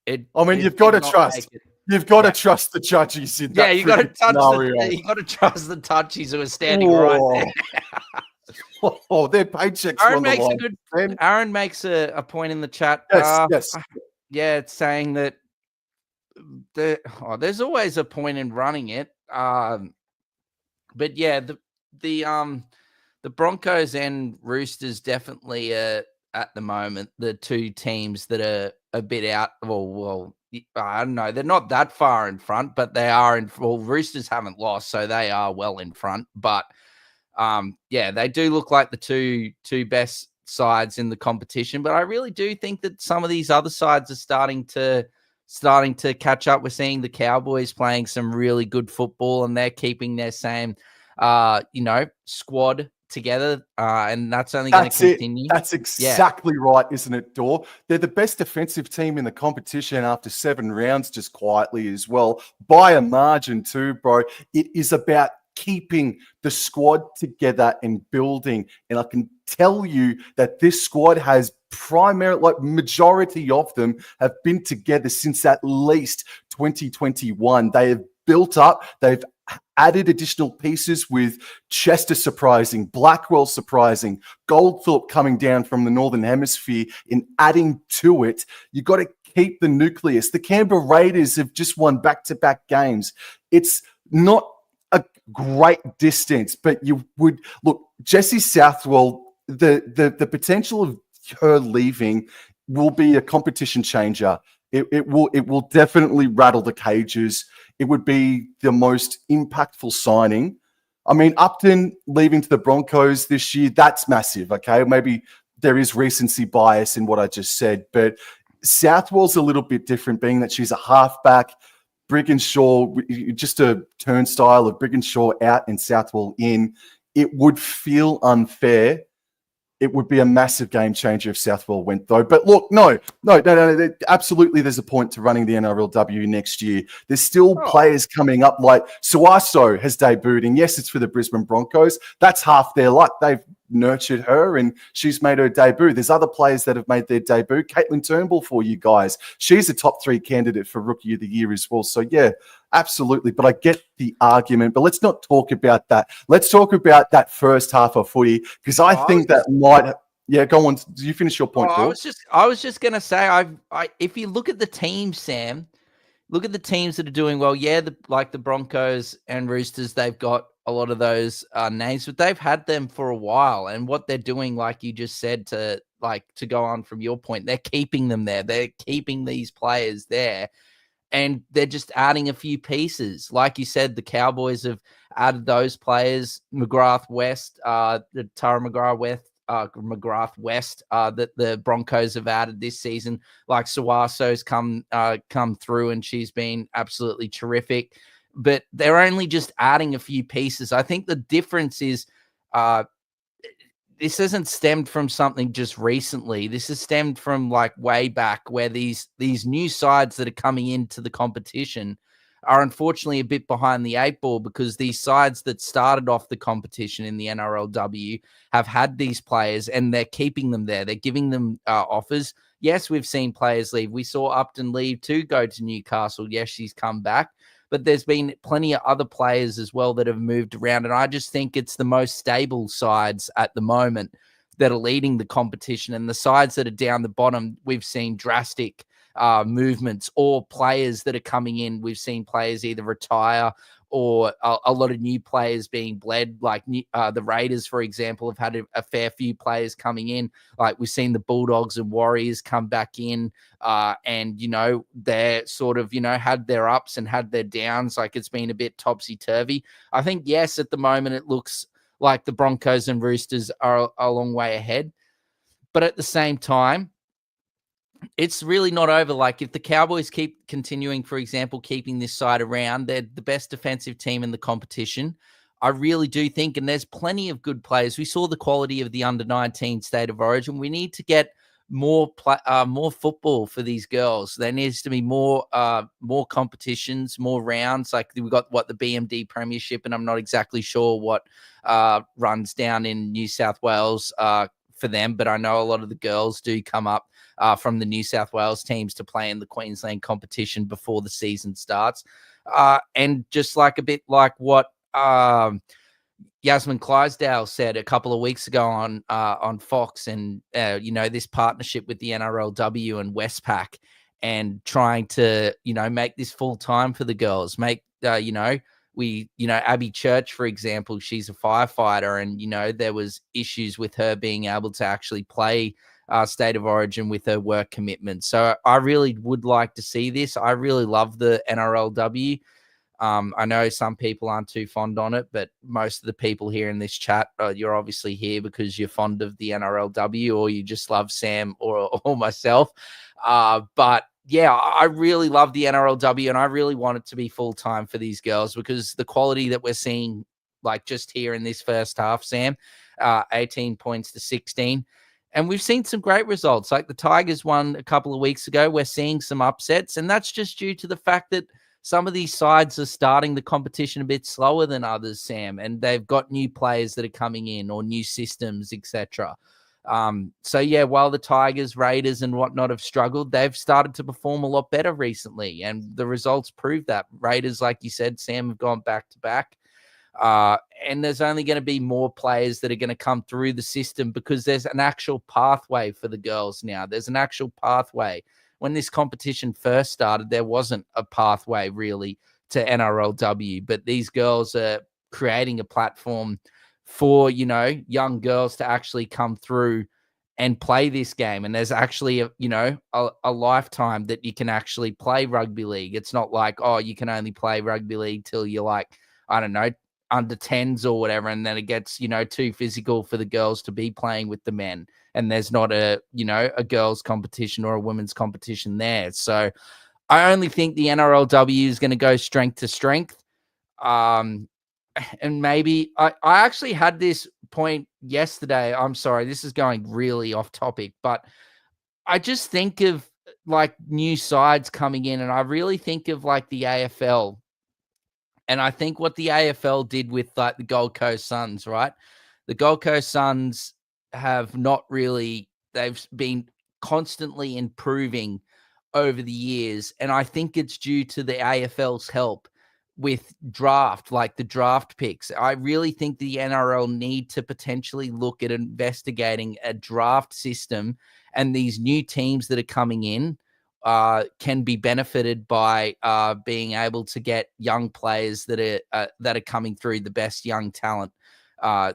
You've got to trust. You've got to trust the touchies in that. You got to trust the touchies who are standing right there. Oh, their paychecks. Aaron makes a point in the chat. Yes. Yeah, it's saying that there's always a point in running it. But yeah, the Broncos and Roosters definitely at the moment the two teams that are a bit out. Well, I don't know. They're not that far in front, but they are in. Well, Roosters haven't lost, so they are well in front. But they do look like the two best sides in the competition. But I really do think that some of these other sides are starting to catch up. We're seeing the Cowboys playing some really good football, and they're keeping their same, squad together, and that's only going to continue. That's exactly right, isn't it, Dor? They're the best defensive team in the competition after 7 rounds, just quietly as well, by a margin too, bro. It is about keeping the squad together and building, and I can tell you that this squad has majority of them have been together since at least 2021. They have built up, they've added additional pieces with Chester surprising, Blackwell surprising, Goldthorpe coming down from the Northern Hemisphere in adding to it. You got to keep the nucleus. The Canberra Raiders have just won back-to-back games. It's not a great distance, but you would look, Jessie Southwell, the potential of her leaving will be a competition changer. It will definitely rattle the cages. It would be the most impactful signing. I mean, Upton leaving to the Broncos this year, that's massive, okay? Maybe there is recency bias in what I just said, but Southwell's a little bit different, being that she's a halfback. Brigginshaw, just a turnstile of Brigginshaw out and Southwell in. It would feel unfair. It would be a massive game changer if Southwell went, though. But look, no. Absolutely, there's a point to running the NRLW next year. There's still players coming up, like Suaso has debuted, and yes, it's for the Brisbane Broncos. That's half their luck. They've nurtured her, and she's made her debut. There's other players that have made their debut. Caitlin Turnbull for you guys. She's a top 3 candidate for Rookie of the Year as well. So, yeah, absolutely. But I get the argument. But let's not talk about that. Let's talk about that first half of footy, because I think that might... Yeah, go on. Do you finish your point, I was just going to say, if you look at the teams, Sam, look at the teams that are doing well. Yeah, like the Broncos and Roosters, they've got a lot of those names, but they've had them for a while. And what they're doing, like you just said, to go on from your point, they're keeping them there. They're keeping these players there, and they're just adding a few pieces. Like you said, the Cowboys have added those players, McGrath West, the Tara McGrath West, that the Broncos have added this season. Like Suaso's come through, and she's been absolutely terrific. But they're only just adding a few pieces. I think the difference is this hasn't stemmed from something just recently. This has stemmed from like way back, where these new sides that are coming into the competition are unfortunately a bit behind the 8 ball, because these sides that started off the competition in the NRLW have had these players, and they're keeping them there. They're giving them offers. yes, we've seen players leave. We saw Upton leave to go to Newcastle. Yes, she's come back. But there's been plenty of other players as well that have moved around. And I just think it's the most stable sides at the moment that are leading the competition. And the sides that are down the bottom, we've seen drastic movements, or players that are coming in. We've seen players either retire, or a lot of new players being bled, like the Raiders, for example, have had a fair few players coming in. Like we've seen the Bulldogs and Warriors come back in, and, they're sort of, had their ups and had their downs. Like it's been a bit topsy-turvy. I think, yes, at the moment it looks like the Broncos and Roosters are a long way ahead. But at the same time, it's really not over. Like if the Cowboys keep continuing, for example, keeping this side around, they're the best defensive team in the competition. I really do think, and there's plenty of good players. We saw the quality of the under-19 State of Origin. We need to get more football for these girls. There needs to be more competitions, more rounds. Like we got the BMD Premiership, and I'm not exactly sure what runs down in New South Wales for them, but I know a lot of the girls do come up from the New South Wales teams to play in the Queensland competition before the season starts. And just like a bit like what Yasmin Clydesdale said a couple of weeks ago on Fox, and this partnership with the NRLW and Westpac, and trying to make this full time for the girls. Make Abby Church, for example, she's a firefighter, and there was issues with her being able to actually play State of Origin with her work commitment. So I really would like to see this. I really love the NRLW. I know some people aren't too fond on it, but most of the people here in this chat, you're obviously here because you're fond of the NRLW, or you just love Sam or myself. But yeah, I really love the NRLW, and I really want it to be full time for these girls, because the quality that we're seeing, like just here in this first half, Sam, 18 points to 16. And we've seen some great results. Like the Tigers won a couple of weeks ago. We're seeing some upsets, and that's just due to the fact that some of these sides are starting the competition a bit slower than others, Sam, and they've got new players that are coming in, or new systems, etc. So yeah, while the Tigers, Raiders, and whatnot have struggled, they've started to perform a lot better recently, and the results prove that. Raiders, like you said, Sam, have gone back to back. And there's only going to be more players that are going to come through the system, because there's an actual pathway for the girls now. There's an actual pathway. When this competition first started, there wasn't a pathway really to NRLW, but these girls are creating a platform for, young girls to actually come through and play this game. And there's actually a lifetime that you can actually play rugby league. It's not like, oh, you can only play rugby league till you're like, I don't know, under 10s or whatever, and then it gets too physical for the girls to be playing with the men, and there's not a girls competition or a women's competition there. So I only think the NRLW is going to go strength to strength. And maybe I actually had this point yesterday. I'm sorry, this is going really off topic, but I just think of like new sides coming in, and I really think of like the AFL. And I think what the AFL did with like the Gold Coast Suns, right? The Gold Coast Suns have not really, they've been constantly improving over the years. And I think it's due to the AFL's help with draft, like the draft picks. I really think the NRL need to potentially look at investigating a draft system, and these new teams that are coming in can be benefited by being able to get young players that are coming through, the best young talent,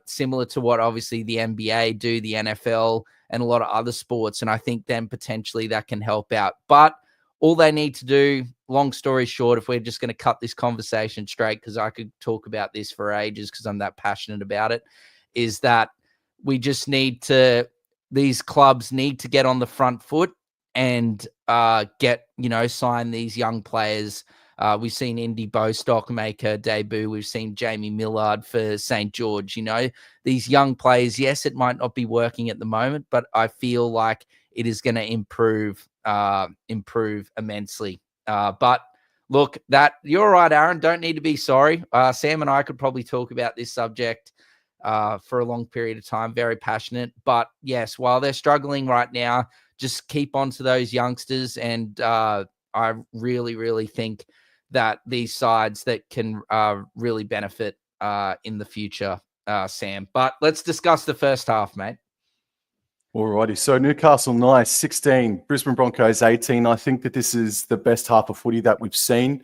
similar to what obviously the NBA do, the NFL, and a lot of other sports. And I think then potentially that can help out. But all they need to do, long story short, if we're just going to cut this conversation straight, because I could talk about this for ages because I'm that passionate about it, is that we just need to, these clubs need to get on the front foot and sign these young players. We've seen Indy Bostock make her debut. We've seen Jamie Millard for St. George. These young players, yes, it might not be working at the moment, but I feel like it is going to improve immensely. But look, that you're right, Aaron. Don't need to be sorry. Sam and I could probably talk about this subject for a long period of time. Very passionate. But yes, while they're struggling right now, just keep on to those youngsters. And I really, really think that these sides that can really benefit in the future, Sam. But let's discuss the first half, mate. Alrighty, so Newcastle Knights 16, Brisbane Broncos 18. I think that this is the best half of footy that we've seen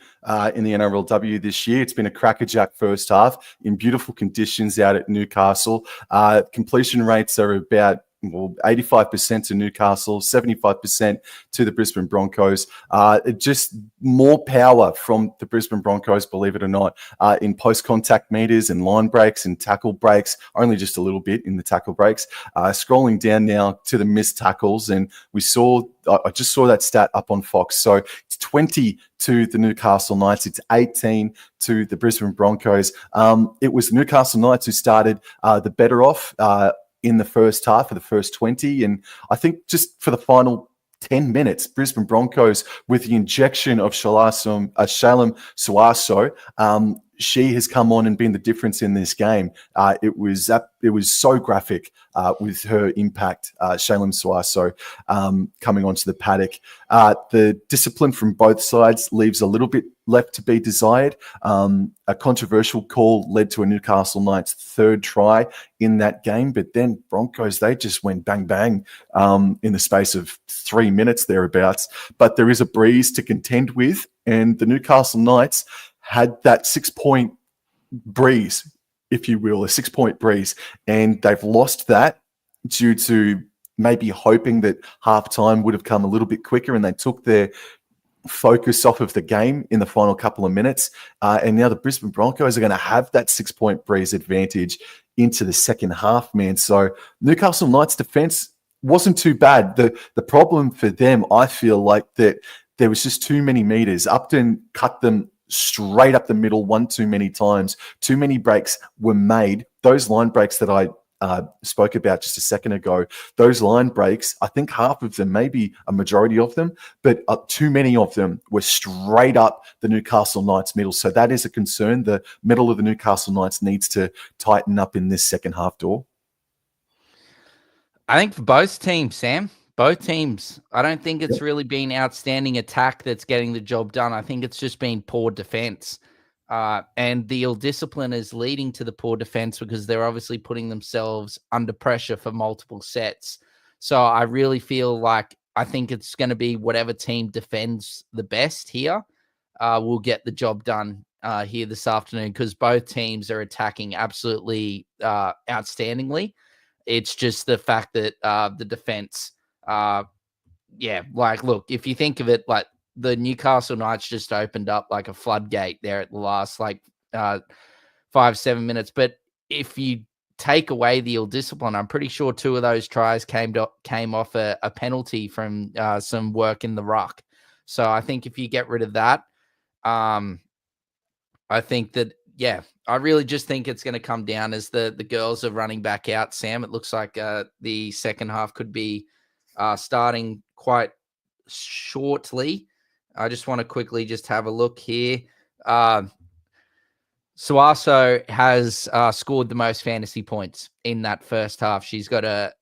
in the NRLW this year. It's been a crackerjack first half in beautiful conditions out at Newcastle. Completion rates are about 85% to Newcastle, 75% to the Brisbane Broncos. Just more power from the Brisbane Broncos, believe it or not, in post-contact meters and line breaks and tackle breaks, only just a little bit in the tackle breaks. Scrolling down now to the missed tackles, and I just saw that stat up on Fox. So it's 20 to the Newcastle Knights. It's 18 to the Brisbane Broncos. It was the Newcastle Knights who started the better off in the first half, for the first 20. And I think just for the final 10 minutes, Brisbane Broncos, with the injection of Shalom Suaso, she has come on and been the difference in this game. It was so graphic with her impact, Shalom Suaso, coming onto the paddock. The discipline from both sides leaves a little bit left to be desired. A controversial call led to a Newcastle Knights third try in that game, but then Broncos, they just went bang, bang in the space of 3 minutes thereabouts. But there is a breeze to contend with, and the Newcastle Knights had that 6-point breeze, if you will, a 6-point breeze, and they've lost that due to maybe hoping that halftime would have come a little bit quicker, and they took their focus off of the game in the final couple of minutes. And now the Brisbane Broncos are going to have that 6-point breeze advantage into the second half, man. So Newcastle Knights defense wasn't too bad. The problem for them, I feel like, that there was just too many meters. Upton cut them straight up the middle one too many times. Too many breaks were made. Those line breaks that I spoke about just a second ago, those line breaks, I think half of them, maybe a majority of them, but too many of them were straight up the Newcastle Knights middle. So that is a concern. The middle of the Newcastle Knights needs to tighten up in this second half, Dor. I think for both teams, Sam, both teams, I don't think it's really been outstanding attack that's getting the job done. I think it's just been poor defense. And the ill discipline is leading to the poor defense because they're obviously putting themselves under pressure for multiple sets. So I really feel like I think it's going to be whatever team defends the best here will get the job done here this afternoon, because both teams are attacking absolutely outstandingly. It's just the fact that the defense, look, if you think of it, like, the Newcastle Knights just opened up like a floodgate there at the last 5-7 minutes. But if you take away the ill discipline, I'm pretty sure 2 of those tries came off a penalty from some work in the ruck. So I think if you get rid of that, I think that, I really just think it's going to come down as the girls are running back out, Sam. It looks like the second half could be starting quite shortly. I just want to quickly just have a look here. Suaso has scored the most fantasy points in that first half. She's got a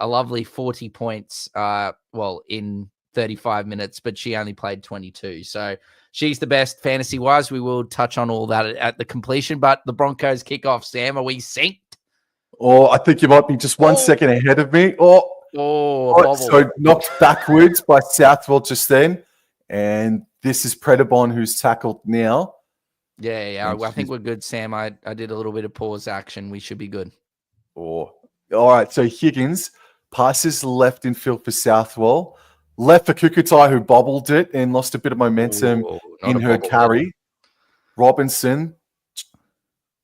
lovely 40 points, in 35 minutes, but she only played 22. So she's the best fantasy-wise. We will touch on all that at the completion, but the Broncos kick off, Sam. Are we synced? Oh, I think you might be just 1 second ahead of me. So knocked backwards by Southwell just then. And this is Predabon who's tackled now. Yeah. I think we're good, Sam. I did a little bit of pause action. We should be good. All right. So Higgins passes left in field for Southwell. Left for Kukutai, who bobbled it and lost a bit of momentum in her carry. Robinson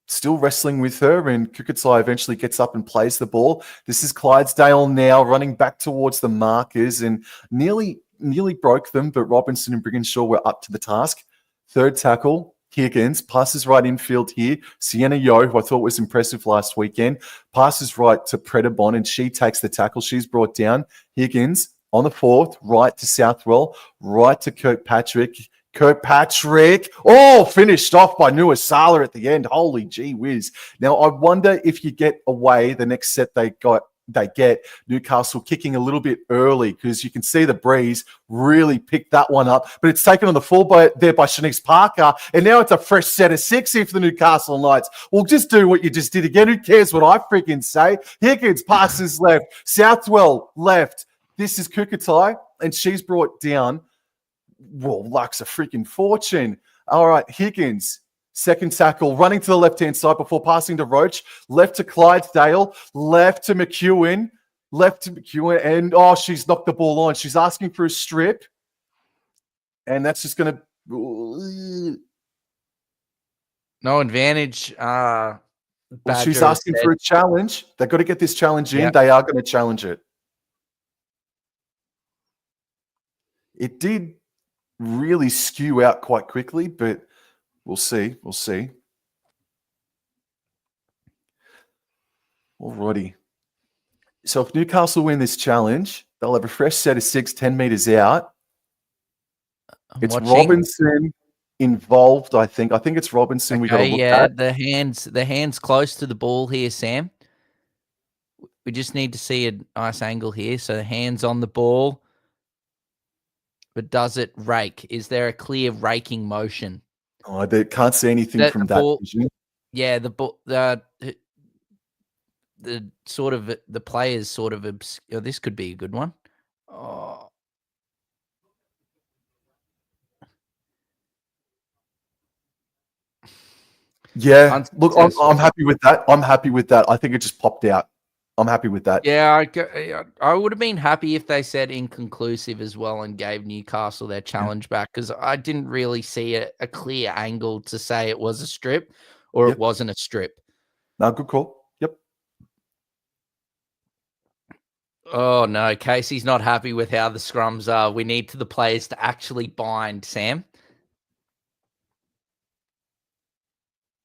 still wrestling with her, and Kukutai eventually gets up and plays the ball. This is Clydesdale now running back towards the markers and nearly broke them, but Robinson and Brigginshaw were up to the task. Third tackle, Higgins passes right infield here. Sienna Yo, who I thought was impressive last weekend, passes right to Predabon, and she takes the tackle. She's brought down. Higgins on the fourth, right to Southwell, right to Kirkpatrick. Finished off by Nuasala at the end. Holy gee whiz. Now, I wonder if you get away the next set they got they get. Newcastle kicking a little bit early because you can see the breeze really picked that one up, but it's taken on the full by Shanice Parker, and now it's a fresh set of 6 here for the Newcastle Knights. Well, just do what you just did again. Who cares what I freaking say? Higgins passes left, Southwell left. This is Kukatai, and she's brought down. Well, luck's a freaking fortune. All right, Higgins. Second tackle, running to the left-hand side before passing to Roach. Left to Clydesdale. Left to McEwen. And, she's knocked the ball on. She's asking for a strip. And that's just going to... No advantage. She's asking for a challenge. They've got to get this challenge in. Yep. They are going to challenge it. It did really skew out quite quickly, but... We'll see. Alrighty. So if Newcastle win this challenge, they'll have a fresh set of 6, 10 meters out. It's Robinson involved, I think. I think it's Robinson we got to look at. The hands close to the ball here, Sam. We just need to see a nice angle here. So the hands on the ball. But does it rake? Is there a clear raking motion? Oh, they can't see anything from that vision. Yeah, the sort of the players sort of this could be a good one. Oh. Yeah, look, I'm happy with that. I think it just popped out. I'm happy with that. Yeah, I would have been happy if they said inconclusive as well and gave Newcastle their challenge back, because I didn't really see a clear angle to say it was a strip or it wasn't a strip. No, good call. Yep. Oh, no. Casey's not happy with how the scrums are. We need the players to actually bind, Sam.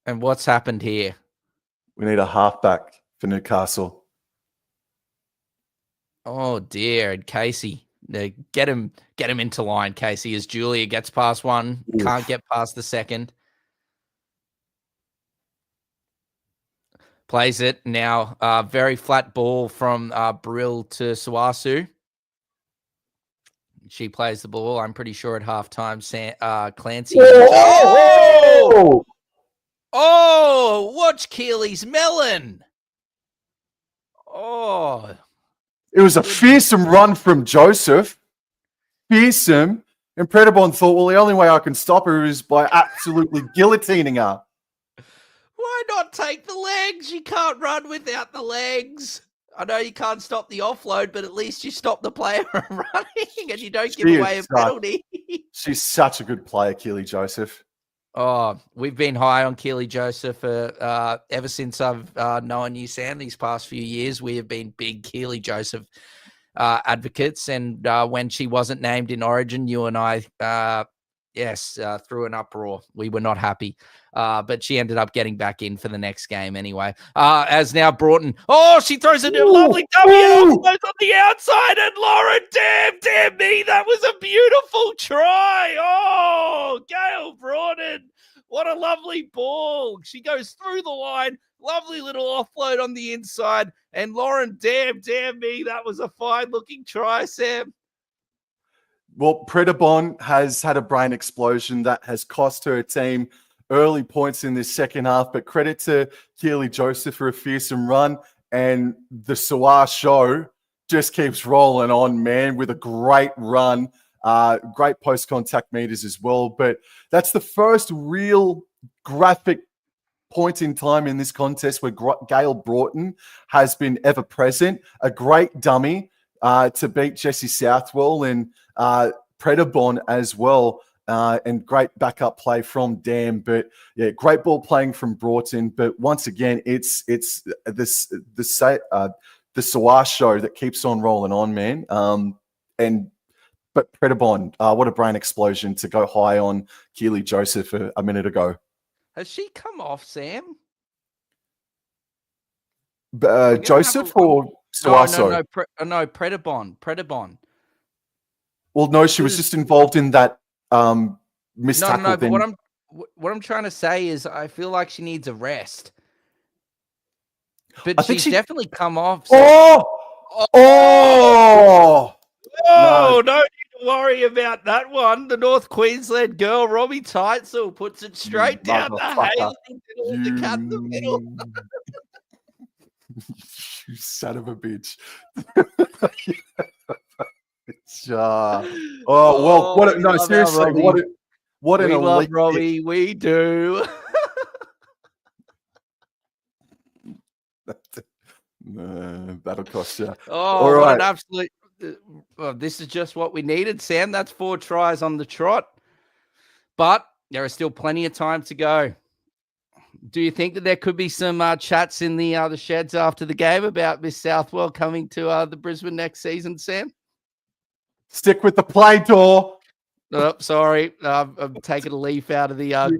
And what's happened here? We need a halfback for Newcastle. Oh dear, and Casey, get him into line, Casey, as Julia gets past one, can't get past the second. Plays it now, very flat ball from Brill to Suasu. She plays the ball, I'm pretty sure at halftime, Clancy. Oh, watch Keely's melon. Oh. It was a fearsome run from Joseph. Fearsome. And Predabon thought, well, the only way I can stop her is by absolutely guillotining her. Why not take the legs? You can't run without the legs. I know you can't stop the offload, but at least you stop the player from running and you don't give away a penalty. She's such a good player, Keely Joseph. Oh, we've been high on Keely Joseph ever since I've known you, Sam. These past few years, we have been big Keely Joseph advocates. And when she wasn't named in Origin, you and I, threw an uproar. We were not happy. But she ended up getting back in for the next game anyway. As now Broughton. Oh, she throws a lovely W on the outside. And Lauren, damn me. That was a beautiful try. Oh, Gail Broughton. What a lovely ball. She goes through the line. Lovely little offload on the inside. And Lauren, damn me. That was a fine looking try, Sam. Well, Predabon has had a brain explosion that has cost her team early points in this second half, but credit to Keely Joseph for a fearsome run, and the Sawar show just keeps rolling on, man, with a great run, great post-contact meters as well. But that's the first real graphic point in time in this contest where Gail Broughton has been ever present. A great dummy to beat Jessie Southwell and Predabon as well. And great backup play from Dam, but yeah, great ball playing from Broughton. But once again, it's the Sawar show that keeps on rolling on, man. But Predabon, what a brain explosion to go high on Keely Joseph a minute ago. Has she come off, Sam? Joseph or Suaso? No, Predabon. Well, no, she was just involved in that missed tackle. No. But what I'm trying to say is, I feel like she needs a rest. but I think she's definitely come off. Oh, no, don't need to worry about that one. The North Queensland girl, Robbie Teitzel, puts it straight down to Hayley. The cut in the middle. You son of a bitch. Seriously, what an we love elite Robbie. Hit. We do. That'll cost you. Oh, all right. What an absolute. This is just what we needed, Sam. That's 4 tries on the trot. But there is still plenty of time to go. Do you think that there could be some chats in the sheds after the game about Miss Southwell coming to the Brisbane next season, Sam? Stick with the play, Dor. Oh, sorry. I'm taking a leaf out of the You're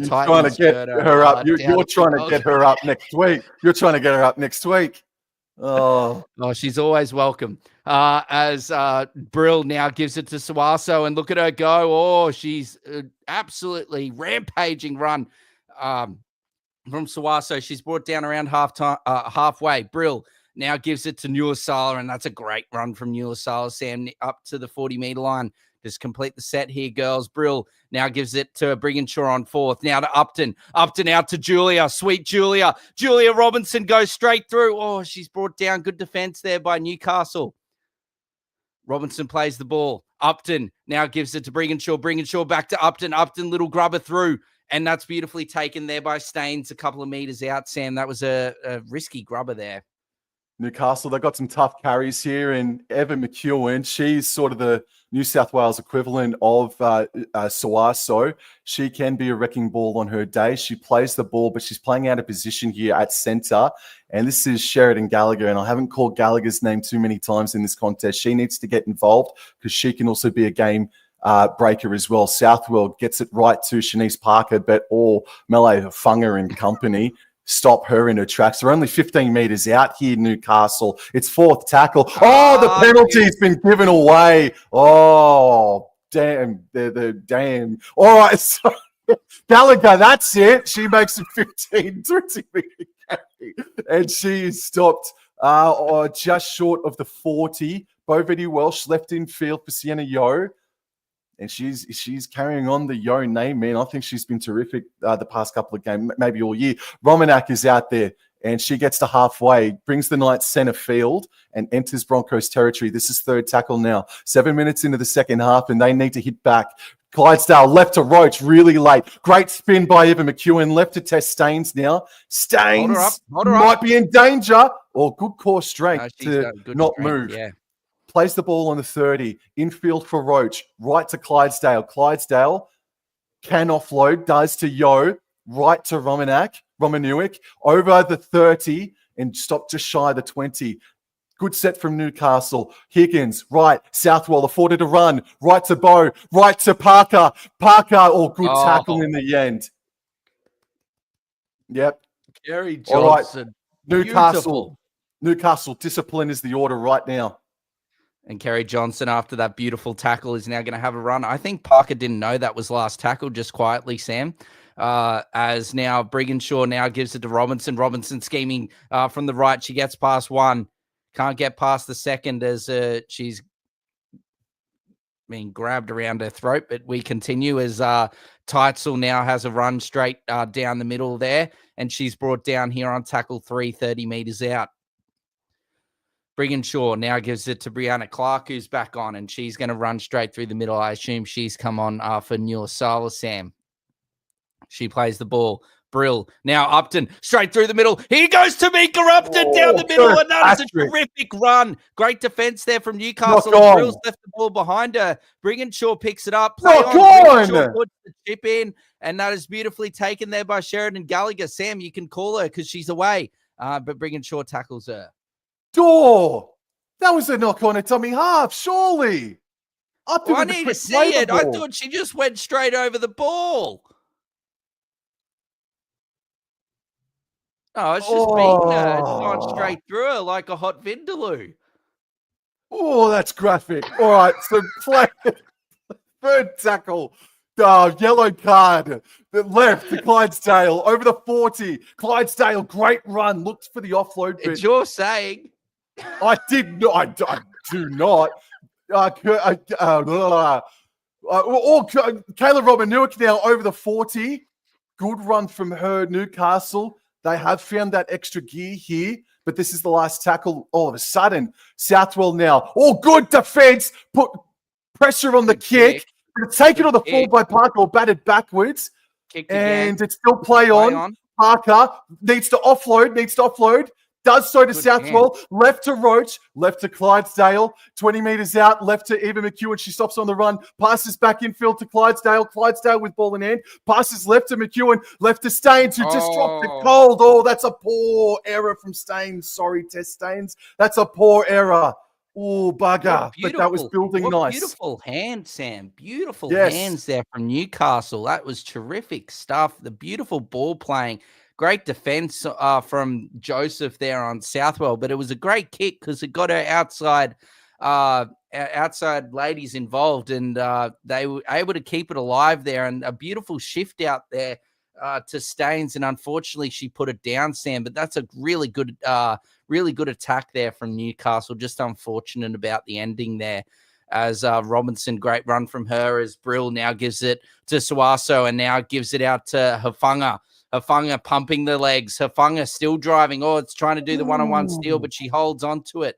trying to get her up. You're trying to get her up next week. You're trying to get her up next week. Oh, she's always welcome. As Brill now gives it to Suaso, and look at her go. Oh, she's absolutely rampaging run from Suaso. She's brought down around halfway. Brill now gives it to Newcastle, and that's a great run from Newcastle. Sam up to the 40-meter line. Just complete the set here, girls. Brill now gives it to Brigginshaw on 4th. Now to Upton. Upton out to Julia. Sweet Julia. Julia Robinson goes straight through. Oh, she's brought down. Good defense there by Newcastle. Robinson plays the ball. Upton now gives it to Brigginshaw. Brigginshaw back to Upton. Upton, little grubber through. And that's beautifully taken there by Staines a couple of meters out, Sam. That was a risky grubber there. Newcastle, they've got some tough carries here. And Evan McEwen, she's sort of the New South Wales equivalent of Suaso. She can be a wrecking ball on her day. She plays the ball, but she's playing out of position here at centre. And this is Sheridan Gallagher. And I haven't called Gallagher's name too many times in this contest. She needs to get involved because she can also be a game breaker as well. Southwell gets it right to Shanice Parker, but Melee Funger and company stop her in her tracks. They're only 15 meters out here, Newcastle. It's 4th tackle. Oh, the penalty's been given away. Oh, damn. Damn. All right. So Gallagher, that's it. She makes a 15, 20 meter carry. And she is stopped just short of the 40. Bovetti Welsh left in field for Sienna Yeo. And she's carrying on the Yo name, man. I think she's been terrific the past couple of games, maybe all year. Romanak is out there, and she gets to halfway, brings the Knights centre field, and enters Broncos territory. This is 3rd tackle now. 7 minutes into the second half, and they need to hit back. Clydesdale left to Roach really late. Great spin by Evan McEwen. Left to test Staines now. Staines might be in danger. Or good core strength to not move. Yeah. Plays the ball on the 30, infield for Roach, right to Clydesdale. Clydesdale can offload, does to Yo, right to Romanuik, over the 30, and stop just shy of the 20. Good set from Newcastle. Higgins, right. Southwell afforded a run, right to Bow, right to Parker. Good tackle in the end. Yep. Gary Johnson. All right. Newcastle, discipline is the order right now. And Kerry Johnson, after that beautiful tackle, is now going to have a run. I think Parker didn't know that was last tackle, just quietly, Sam. As now Brigginshaw now gives it to Robinson. Robinson scheming from the right. She gets past 1. Can't get past the 2nd as she's being grabbed around her throat. But we continue as Teitzel now has a run straight down the middle there. And she's brought down here on tackle 3, 30 meters out. Brigginshaw now gives it to Brianna Clark, who's back on, and she's going to run straight through the middle. I assume she's come on for Newcastle, Sam. She plays the ball. Brill. Now Upton, straight through the middle. Here goes Tamika Upton down the middle, and that is a terrific run. Great defense there from Newcastle. Brill's left the ball behind her. Brigginshaw picks it up. Play on. Brigginshaw puts the chip in, and that is beautifully taken there by Sheridan Gallagher. Sam, you can call her because she's away, but Brigginshaw tackles her. Dor, that was a knock on a dummy half, surely. I need to see it. I thought she just went straight over the ball. No, it's just beating her. It's gone straight through her like a hot vindaloo. Oh, that's graphic. All right, so play 3rd tackle. yellow card. The left to Clydesdale over the 40. Clydesdale, great run. Looked for the offload. But It's your saying. I did not. I do not. Kayla Robin-Newick now over the 40. Good run from her, Newcastle. They have found that extra gear here, but this is the last tackle. All of a sudden, Southwell now. Oh, good defense. Put pressure on the kick. Take it on the fall by Parker or batted backwards. And it's still play on. Parker needs to offload. Does so to Southwell, left to Roach, left to Clydesdale, 20 metres out, left to Eva McEwen. She stops on the run, passes back infield to Clydesdale. Clydesdale with ball in hand, passes left to McEwen, left to Staines, who just dropped it cold. Oh, that's a poor error from Staines. Sorry, Tess Staines. That's a poor error. Oh, bugger. But that was building nice. Beautiful hand, Sam. Beautiful hands there from Newcastle. That was terrific stuff. The beautiful ball playing. Great defense from Joseph there on Southwell, but it was a great kick because it got her outside ladies involved, and they were able to keep it alive there. And a beautiful shift out there to Staines, and unfortunately she put it down, Sam. But that's a really good attack there from Newcastle. Just unfortunate about the ending there. As Robinson, great run from her. As Brill now gives it to Suaso, and now gives it out to Hafanga. Hafanga pumping the legs. Hafanga still driving. Oh, it's trying to do the one-on-one steal, but she holds on to it.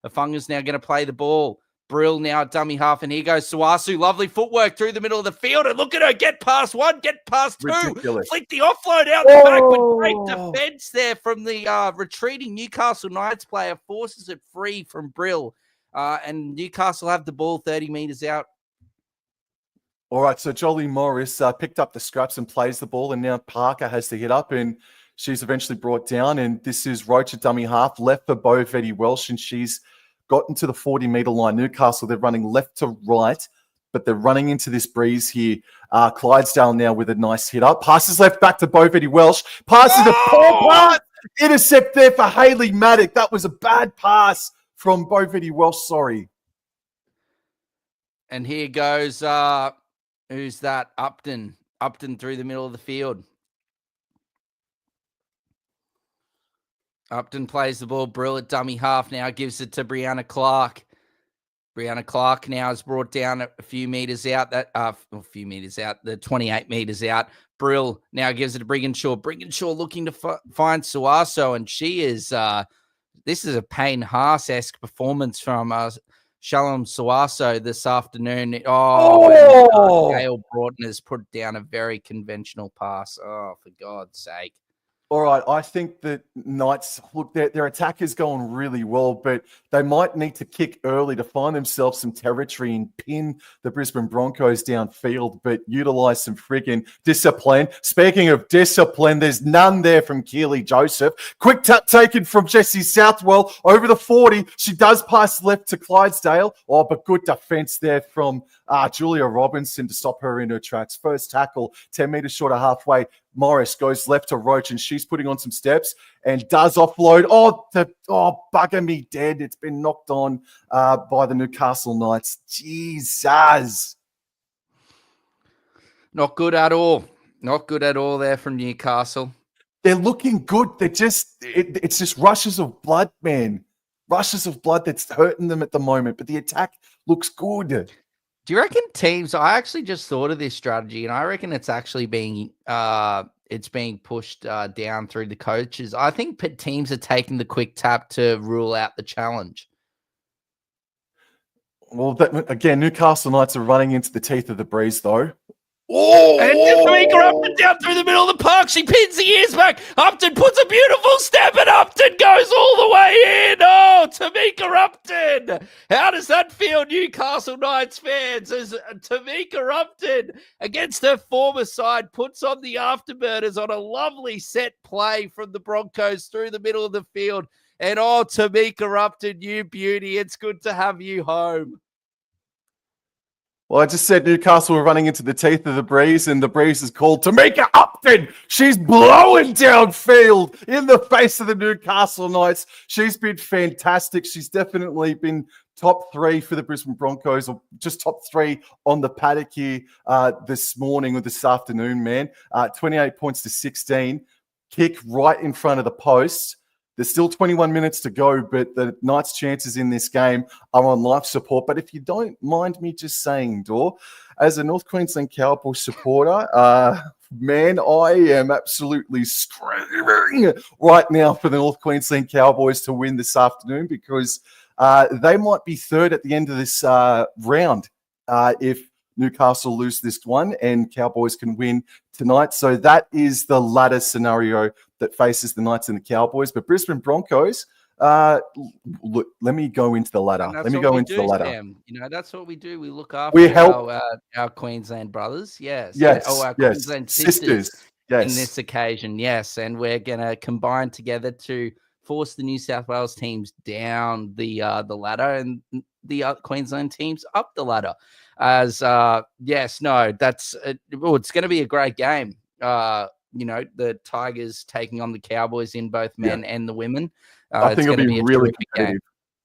Hafanga's now going to play the ball. Brill now at dummy half, and here goes Suasu. Lovely footwork through the middle of the field, and look at her get past one, get past two. Ridiculous. Flick the offload out the back, but great defense there from the retreating Newcastle Knights player. Forces it free from Brill, and Newcastle have the ball 30 metres out. All right, so Jolie Morris picked up the scraps and plays the ball, and now Parker has to hit up, and she's eventually brought down, and this is Roach at dummy half, left for Bo Vetti Welsh, and she's gotten to the 40-metre line. Newcastle, they're running left to right, but they're running into this breeze here. Clydesdale now with a nice hit up. Passes left back to Bo Vetti Welsh. Passes a poor pass. Intercept there for Hayley Maddock. That was a bad pass from Bo Vetti Welsh, sorry. And here goes... who's that? Upton. Upton through the middle of the field. Upton plays the ball. Brill at dummy half now. Gives it to Brianna Clark. Brianna Clark now is brought down a few metres out. The 28 metres out. Brill now gives it to Brigginshaw. Brigginshaw looking to find Suaso, and she is... this is a Payne Haas-esque performance from... Shalom Suaso this afternoon. Gail Broughton has put down a very conventional pass. Oh, for God's sake. All right, I think that Knights, look, their attack is going really well, but they might need to kick early to find themselves some territory and pin the Brisbane Broncos downfield, but utilise some friggin' discipline. Speaking of discipline, there's none there from Keely Joseph. Quick tap taken from Jessie Southwell over the 40. She does pass left to Clydesdale. Oh, but good defence there from Julia Robinson to stop her in her tracks. First tackle, 10 metres short of halfway. Morris goes left to Roach, and she's putting on some steps and does offload. Bugger me dead. It's been knocked on by the Newcastle Knights. Jesus. Not good at all. Not good at all there from Newcastle. They're looking good. They're just, it's just rushes of blood, man. Rushes of blood that's hurting them at the moment, but the attack looks good. Do you reckon teams? I actually just thought of this strategy, and I reckon it's actually being pushed down through the coaches. I think teams are taking the quick tap to rule out the challenge. Well, again, Newcastle Knights are running into the teeth of the breeze, though. And Tamika Upton down through the middle of the park. She pins the ears back. Upton puts a beautiful step, and Upton goes all the way in. Oh, Tamika Upton. How does that feel, Newcastle Knights fans, as Tamika Upton, against her former side, puts on the afterburners on a lovely set play from the Broncos through the middle of the field. And oh, Tamika Upton, you beauty. It's good to have you home. Well, I just said Newcastle were running into the teeth of the breeze, and the breeze is called Tamika Upton. She's blowing downfield in the face of the Newcastle Knights. She's been fantastic. She's definitely been top three for the Brisbane Broncos, or just top three on the paddock here this morning or this afternoon, man. 28 points to 16. Kick right in front of the post. There's still 21 minutes to go, but the Knights' chances in this game are on life support. But if you don't mind me just saying, Dor, as a North Queensland Cowboys supporter, man, I am absolutely screaming right now for the North Queensland Cowboys to win this afternoon, because they might be third at the end of this round if Newcastle lose this one and Cowboys can win tonight. So that is the ladder scenario that faces the Knights and the Cowboys. But Brisbane Broncos, look, let me go into the ladder. Let me go into the ladder. Sam. That's what we do. We look after our Queensland brothers. Yes. Our Queensland sisters. Yes. In this occasion. Yes. And we're going to combine together to force the New South Wales teams down the ladder and the Queensland teams up the ladder. It's going to be a great game. The Tigers taking on the Cowboys in both men and the women. I think it'll be really competitive. Game.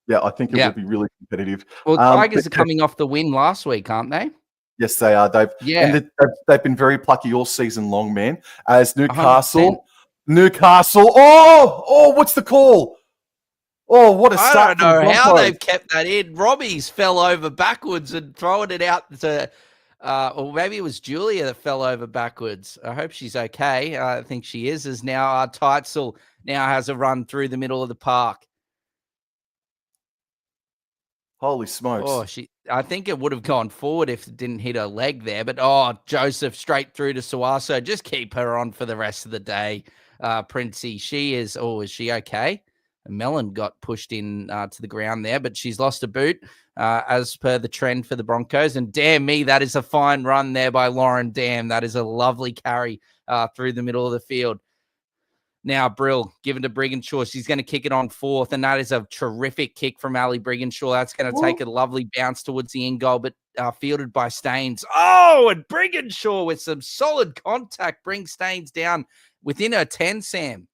Yeah, I think it will be really competitive. Well, Tigers are coming off the win last week, aren't they? Yes, they are. They've been very plucky all season long, man. As Newcastle. 100%. What's the call? Oh, what a start! I don't know how they've kept that in. Robbie's fell over backwards and throwing it out to, or maybe it was Julia that fell over backwards. I hope she's okay. I think she is. As now Teitzel now has a run through the middle of the park. Holy smokes! I think it would have gone forward if it didn't hit her leg there. But Joseph straight through to Suaso. Just keep her on for the rest of the day, Princey. She is. Is she okay? Mellon got pushed in to the ground there, but she's lost a boot as per the trend for the Broncos. And damn me, that is a fine run there by Lauren. Damn, that is a lovely carry through the middle of the field. Now, Brill, given to Brigginshaw. She's going to kick it on fourth, and that is a terrific kick from Ali Brigginshaw. That's going to take a lovely bounce towards the end goal, but fielded by Staines. And Brigginshaw with some solid contact brings Staines down within her 10, Sam.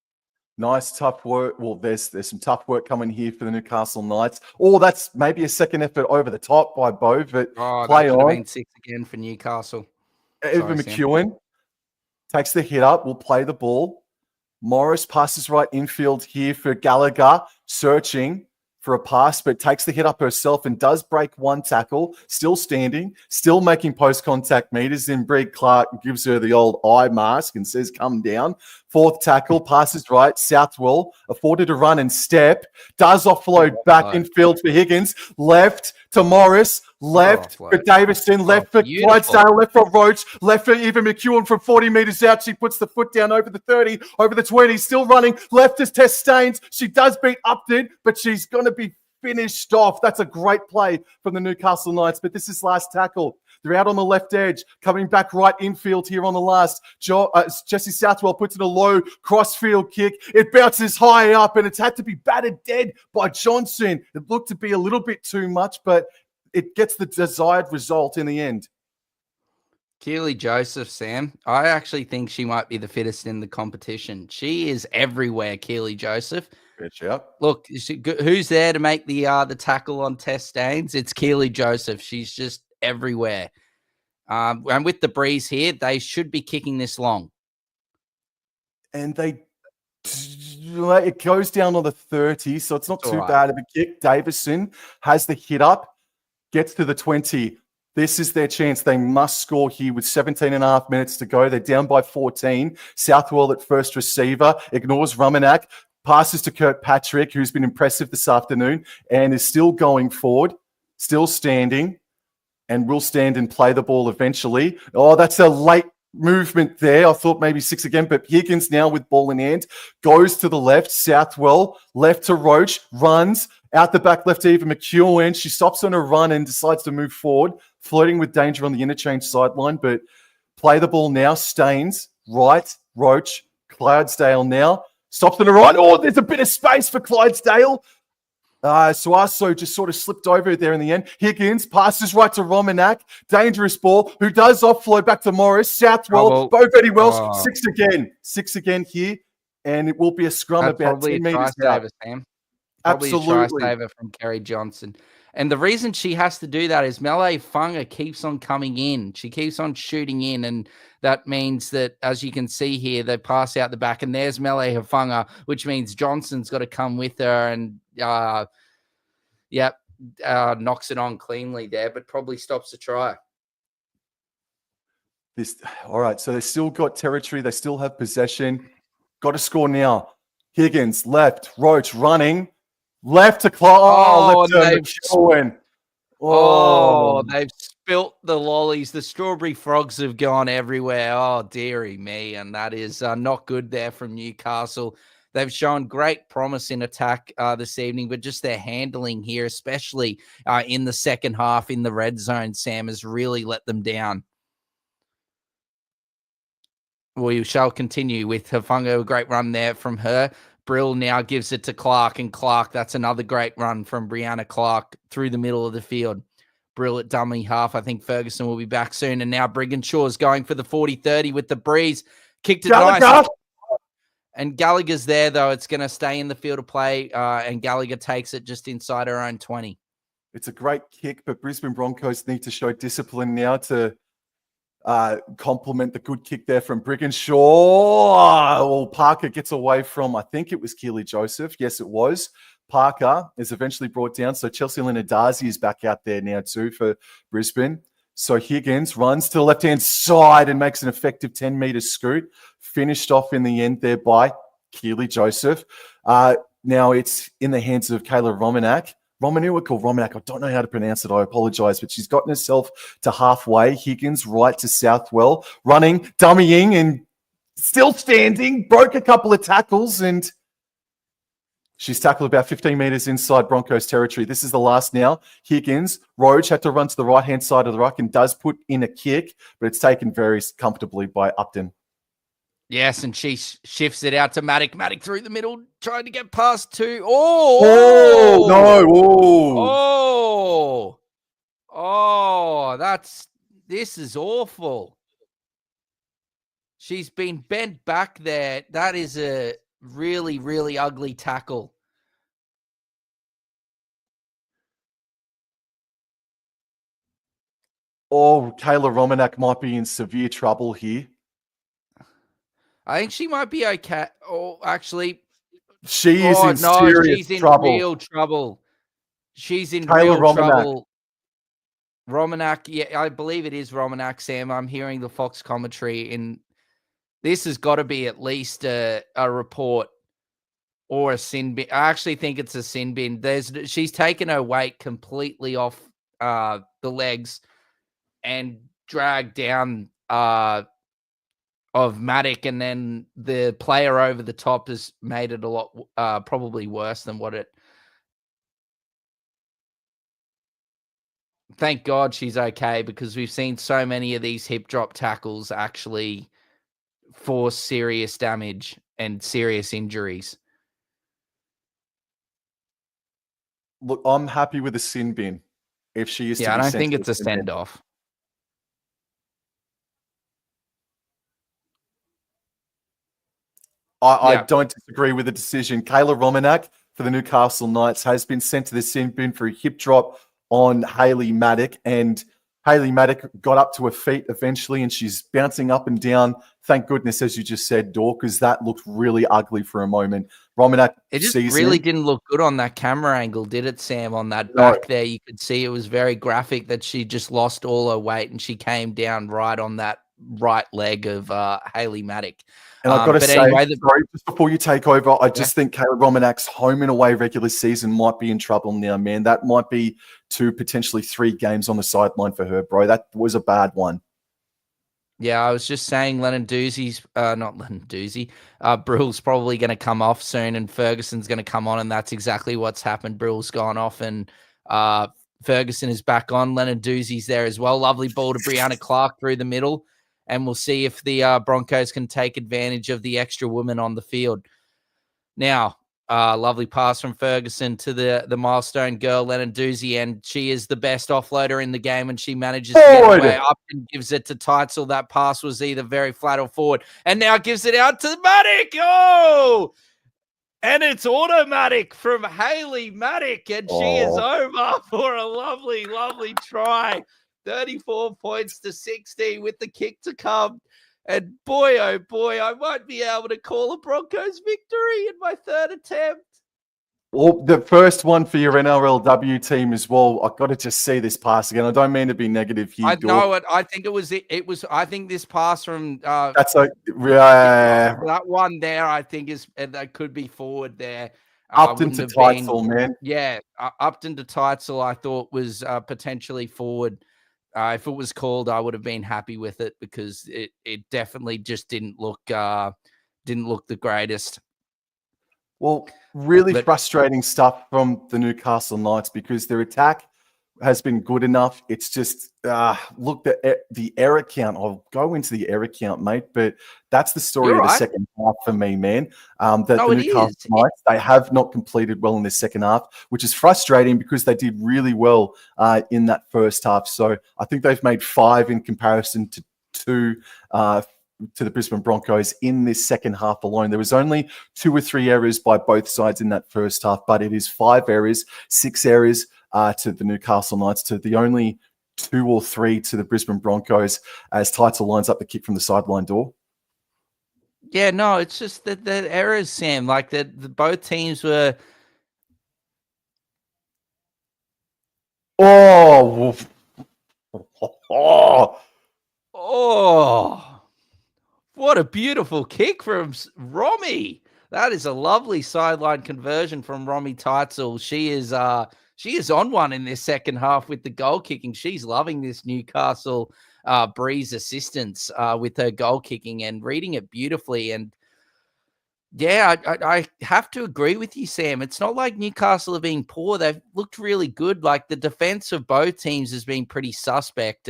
Nice, tough work. Well, there's some tough work coming here for the Newcastle Knights. That's maybe a second effort over the top by Bo, but play that on. Been 6 again for Newcastle. Eva McEwen takes the hit up. Will play the ball. Morris passes right infield here for Gallagher, searching for a pass, but takes the hit up herself and does break one tackle. Still standing, still making post-contact meters. Then Brig Clark gives her the old eye mask and says, come down. Fourth tackle, passes right. Southwell afforded a run and step. Does offload back infield for Higgins. Left to Morris. Left for Davison. Left for Clydesdale. Left for Roach. Left for Eva McEwen from 40 metres out. She puts the foot down over the 30, over the 20. Still running. Left is Tess Staines. She does beat Upton, but she's going to be finished off. That's a great play from the Newcastle Knights, but this is last tackle. They're out on the left edge, coming back right infield here on the last. Jesse Southwell puts in a low crossfield kick. It bounces high up, and it's had to be battered dead by Johnson. It looked to be a little bit too much, but it gets the desired result in the end. Keely Joseph, Sam. I actually think she might be the fittest in the competition. She is everywhere, Keely Joseph. Look, who's there to make the tackle on Tess Staines? It's Keely Joseph. She's just everywhere. And with the breeze here, they should be kicking this long. And it goes down on the 30, so it's not too bad of a kick. Davison has the hit up, gets to the 20. This is their chance. They must score here with 17 and a half minutes to go. They're down by 14. Southwell at first receiver, ignores Rumenak, passes to Kirkpatrick, who's been impressive this afternoon and is still going forward, still standing, and will stand and play the ball eventually. That's a late movement there. I thought maybe 6 again, but Higgins now with ball in hand, goes to the left. Southwell, left to Roach, runs out the back left to Eva McEwen. She stops on a run and decides to move forward, flirting with danger on the interchange sideline, but play the ball now. Staines, right, Roach, Clydesdale now. Stops on the right. There's a bit of space for Clydesdale. Suaso just sort of slipped over there in the end. Higgins passes right to Romanak. Dangerous ball, who does offload back to Morris. Southwell, Bo Betty Wells, 6 again. 6 again here, and it will be a scrum That's about 10 metres out. Probably a try Absolutely. saver from Kerry Johnson. And the reason she has to do that is Melee Funga keeps on coming in. She keeps on shooting in. And that means that, as you can see here, they pass out the back. And there's Melee Funga, which means Johnson's got to come with her. And, knocks it on cleanly there, but probably stops the try. All right, so they still got territory. They still have possession. Got to score now. Higgins, left. Roach running. Left to Clark. They've spilt the lollies. The strawberry frogs have gone everywhere. Oh, dearie me. And that is not good there from Newcastle. They've shown great promise in attack this evening, but just their handling here, especially in the second half in the red zone, Sam, has really let them down. We shall continue with Hafunga. A great run there from her. Brill now gives it to Clark, and Clark, that's another great run from Brianna Clark through the middle of the field. Brill at dummy half. I think Ferguson will be back soon. And now Brigginshaw's going for the 40-30 with the breeze. Kicked it nice. And Gallagher's there, though. It's going to stay in the field of play, and Gallagher takes it just inside her own 20. It's a great kick, but Brisbane Broncos need to show discipline now to compliment the good kick there from Brigginshaw. Well, Parker gets away from, I think it was Keely Joseph. Yes, it was. Parker is eventually brought down. So Chelsea Linadazi is back out there now too for Brisbane. So Higgins runs to the left-hand side and makes an effective 10-meter scoot. Finished off in the end there by Keely Joseph. Now it's in the hands of Kayla Romanak. Romanak, I don't know how to pronounce it, I apologize, but she's gotten herself to halfway. Higgins right to Southwell, running, dummying, and still standing, broke a couple of tackles, and she's tackled about 15 meters inside Broncos territory. This is the last now. Higgins, Roach had to run to the right-hand side of the ruck and does put in a kick, but it's taken very comfortably by Upton. Yes, and she shifts it out to Maddock. Maddock through the middle, trying to get past two. This is awful. She's been bent back there. That is a really, really ugly tackle. Oh, Kayla Romanak might be in severe trouble here. I think she might be okay. Oh, actually, she is in serious trouble. Real trouble. She's in Kayla real trouble. Romanak, yeah, I believe it is Romanak, Sam. I'm hearing the Fox commentary, and this has got to be at least a report or a sin bin. I actually think it's a sin bin. She's taken her weight completely off the legs and dragged down of Maddock, and then the player over the top has made it a lot probably worse than what it. Thank God she's okay, because we've seen so many of these hip drop tackles actually force serious damage and serious injuries. Look, I'm happy with the sin bin. If she is, I don't think it's a send off. I don't disagree with the decision. Kayla Romanak for the Newcastle Knights has been sent to the sin bin for a hip drop on Hayley Maddock, and Hayley Maddock got up to her feet eventually, and she's bouncing up and down. Thank goodness, as you just said, Dor, because that looked really ugly for a moment. Romanak, it just really didn't look good on that camera angle, did it, Sam? On that back there, you could see it was very graphic that she just lost all her weight and she came down right on that right leg of Hayley Maddock. And I've got to say, sorry, just before you take over, I just think Kayla Romanak's home and away regular season might be in trouble now, man. That might be 2, potentially 3 games on the sideline for her, bro. That was a bad one. Yeah, I was just saying Brill's probably going to come off soon and Ferguson's going to come on, and that's exactly what's happened. Brill's gone off and Ferguson is back on. Lenarduzzi's there as well. Lovely ball to Brianna Clark through the middle. And we'll see if the Broncos can take advantage of the extra women on the field. Now, lovely pass from Ferguson to the milestone girl, Lenarduzzi, and she is the best offloader in the game, and she manages to get away up and gives it to Teitzel. That pass was either very flat or forward, and now gives it out to Maddock. Oh! And it's automatic from Haley Maddock, and she is over for a lovely, lovely try. 34 points to 60 with the kick to come. And boy, oh boy, I might be able to call a Broncos victory in my third attempt. Well, the first one for your NRLW team as well. I've got to just see this pass again. I don't mean to be negative here. I know it. I think it was. I think this pass from that's like that one there. I think is that could be forward there. Upton to Teitzel, man. Yeah, Upton to Teitzel. I thought was potentially forward. If it was called, I would have been happy with it because it definitely just didn't look the greatest. Well, really frustrating stuff from the Newcastle Knights because their attack has been good enough. It's just, look, the error count. I'll go into the error count, mate, but that's the story of the second half for me, man. The Newcastle Knights, they have not completed well in the second half, which is frustrating because they did really well in that first half. So I think they've made 5 in comparison to 2 to the Brisbane Broncos in this second half alone. There was only 2 or 3 errors by both sides in that first half, but it is 5 errors, 6 errors to the Newcastle Knights, to the only 2 or 3 to the Brisbane Broncos as Teitzel lines up the kick from the sideline door. Yeah, no, it's just that the errors, Sam, like that both teams were. Oh, what a beautiful kick from Romy. That is a lovely sideline conversion from Romy Teitzel. She is on one in this second half with the goal kicking. She's loving this Newcastle Breeze assistance with her goal kicking and reading it beautifully. And yeah, I have to agree with you, Sam. It's not like Newcastle are being poor. They've looked really good. Like the defense of both teams has been pretty suspect.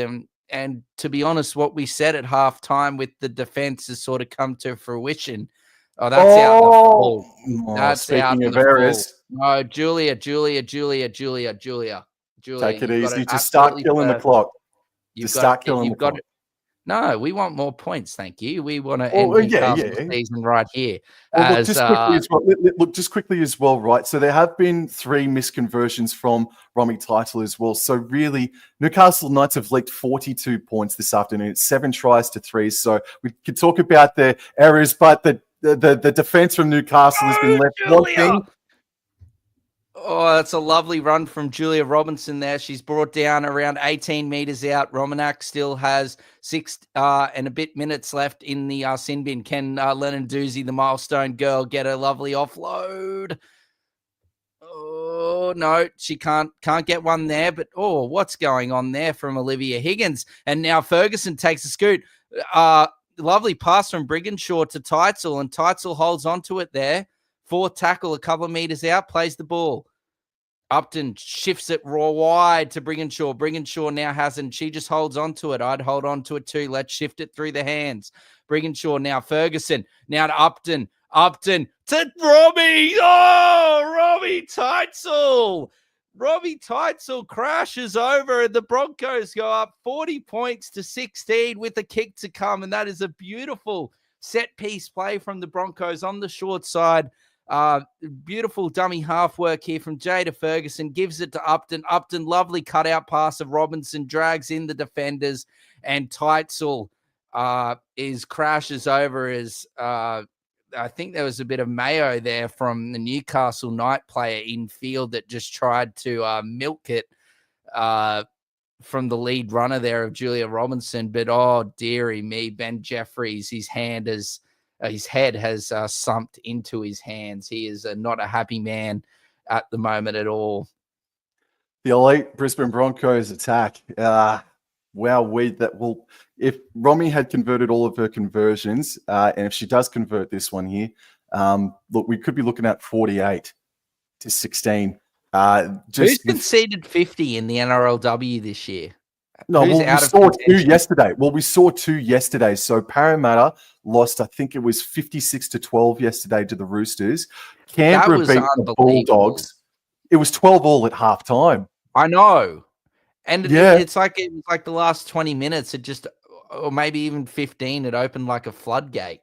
And to be honest, what we said at halftime with the defense has sort of come to fruition. Oh, that's out in the fall. That's out in the errors. No, Julia. Take it easy. Just start killing the clock. Just start killing the clock. No, we want more points, thank you. We want to end the season right here. Well, look, just quickly as well, right? So there have been 3 misconversions from Romy Teitzel as well. So really, Newcastle Knights have leaked 42 points this afternoon. It's 7 tries to 3. So we could talk about the errors, but the defense from Newcastle has been left one thing. Oh, that's a lovely run from Julia Robinson there. She's brought down around 18 meters out. Romanak still has 6 and a bit minutes left in the sin bin. Can Lennon-Doozy, the milestone girl, get a lovely offload? Oh, no, she can't get one there. But, what's going on there from Olivia Higgins? And now Ferguson takes a scoot. Lovely pass from Brigginshaw to Teitzel, and Teitzel holds onto it there. 4th tackle, a couple of meters out, plays the ball. Upton shifts it raw wide to Brigginshaw. Brigginshaw now hasn't. She just holds on to it. I'd hold on to it too. Let's shift it through the hands. Brigginshaw now Ferguson. Now to Upton. Upton to Robbie. Oh, Robbie Teitzel. Robbie Teitzel crashes over and the Broncos go up 40 points to 16 with a kick to come. And that is a beautiful set piece play from the Broncos on the short side. Beautiful dummy half work here from Jada Ferguson, gives it to Upton. Upton, lovely cutout pass of Robinson, drags in the defenders, and Teitzel crashes over as I think there was a bit of mayo there from the Newcastle Knight player in field that just tried to milk it from the lead runner there of Julia Robinson. But oh dearie me, Ben Jeffries, his head has slumped into his hands. He is not a happy man at the moment at all. The elite Brisbane Broncos attack. If Romy had converted all of her conversions, and if she does convert this one here, look, we could be looking at 48 to 16. Who's conceded 50 in the NRLW this year? No, we saw 2 yesterday. Well, we saw 2 yesterday. So Parramatta lost, I think it was 56 to 12 yesterday to the Roosters. Canberra beat the Bulldogs. It was 12-all at halftime. I know. And it was like the last 20 minutes, it just, or maybe even 15, it opened like a floodgate.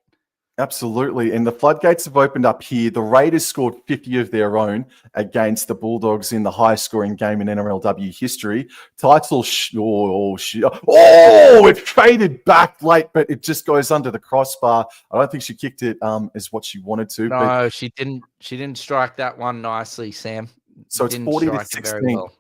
Absolutely. And the floodgates have opened up here. The Raiders scored 50 of their own against the Bulldogs in the highest scoring game in NRLW history. Title, it faded back late, but it just goes under the crossbar. I don't think she kicked it as what she wanted to. No, but she didn't. She didn't strike that one nicely, Sam. So it's Didn't 40 to strike it 16. very well.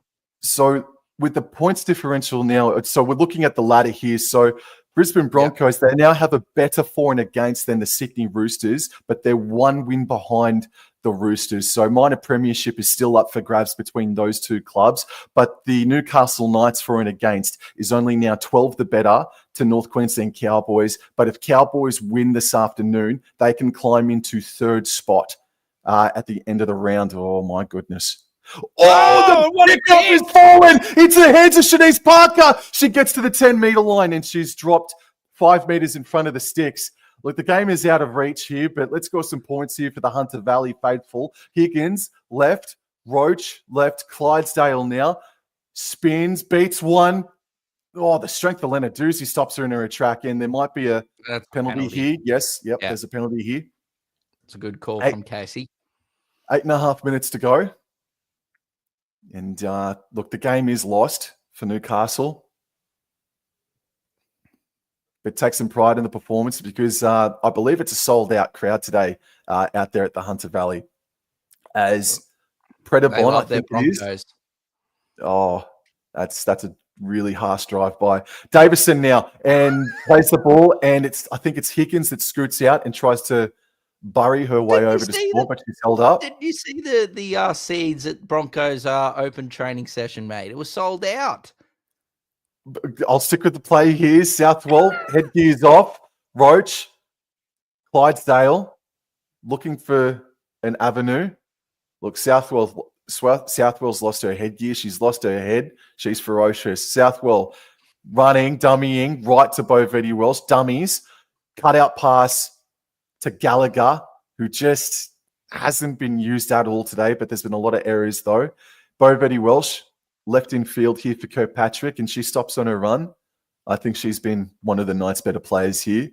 So with the points differential now, so we're looking at the ladder here. So Brisbane Broncos, they now have a better for and against than the Sydney Roosters, but they're one win behind the Roosters. So minor premiership is still up for grabs between those two clubs. But the Newcastle Knights for and against is only now 12 the better to North Queensland Cowboys. But if Cowboys win this afternoon, they can climb into third spot at the end of the round. Oh, my goodness. Oh, the kickoff is falling into the hands of Shanice Parker. She gets to the 10-meter line and she's dropped 5 meters in front of the sticks. Look, the game is out of reach here, but let's go some points here for the Hunter Valley faithful. Higgins, left. Roach, left. Clydesdale now. Spins, beats one. Oh, the strength of Leonard Doozy stops her in her track, and there might be a penalty here. Yes, there's a penalty here. It's a good call from Casey. 8.5 minutes to go. And look, the game is lost for Newcastle. But take some pride in the performance because I believe it's a sold-out crowd today out there at the Hunter Valley. As Predabon, I think it is. Oh, that's a really harsh drive by Davison now, and plays the ball, and I think it's Higgins that scoots out and tries to bury her way over to score, but she's held up. Did you see the seeds at Broncos open training session, mate? It was sold out. I'll stick with the play here. Southwell, headgear's off. Roach, Clydesdale, looking for an avenue. Look, Southwell's lost her headgear. She's lost her head. She's ferocious. Southwell running, dummying, right to Bovetti Welsh. Dummies. Cut out pass to Gallagher, who just hasn't been used at all today, but there's been a lot of errors though. Bovetti Welsh, left in field here for Kirkpatrick, and she stops on her run. I think she's been one of the Knights' better players here.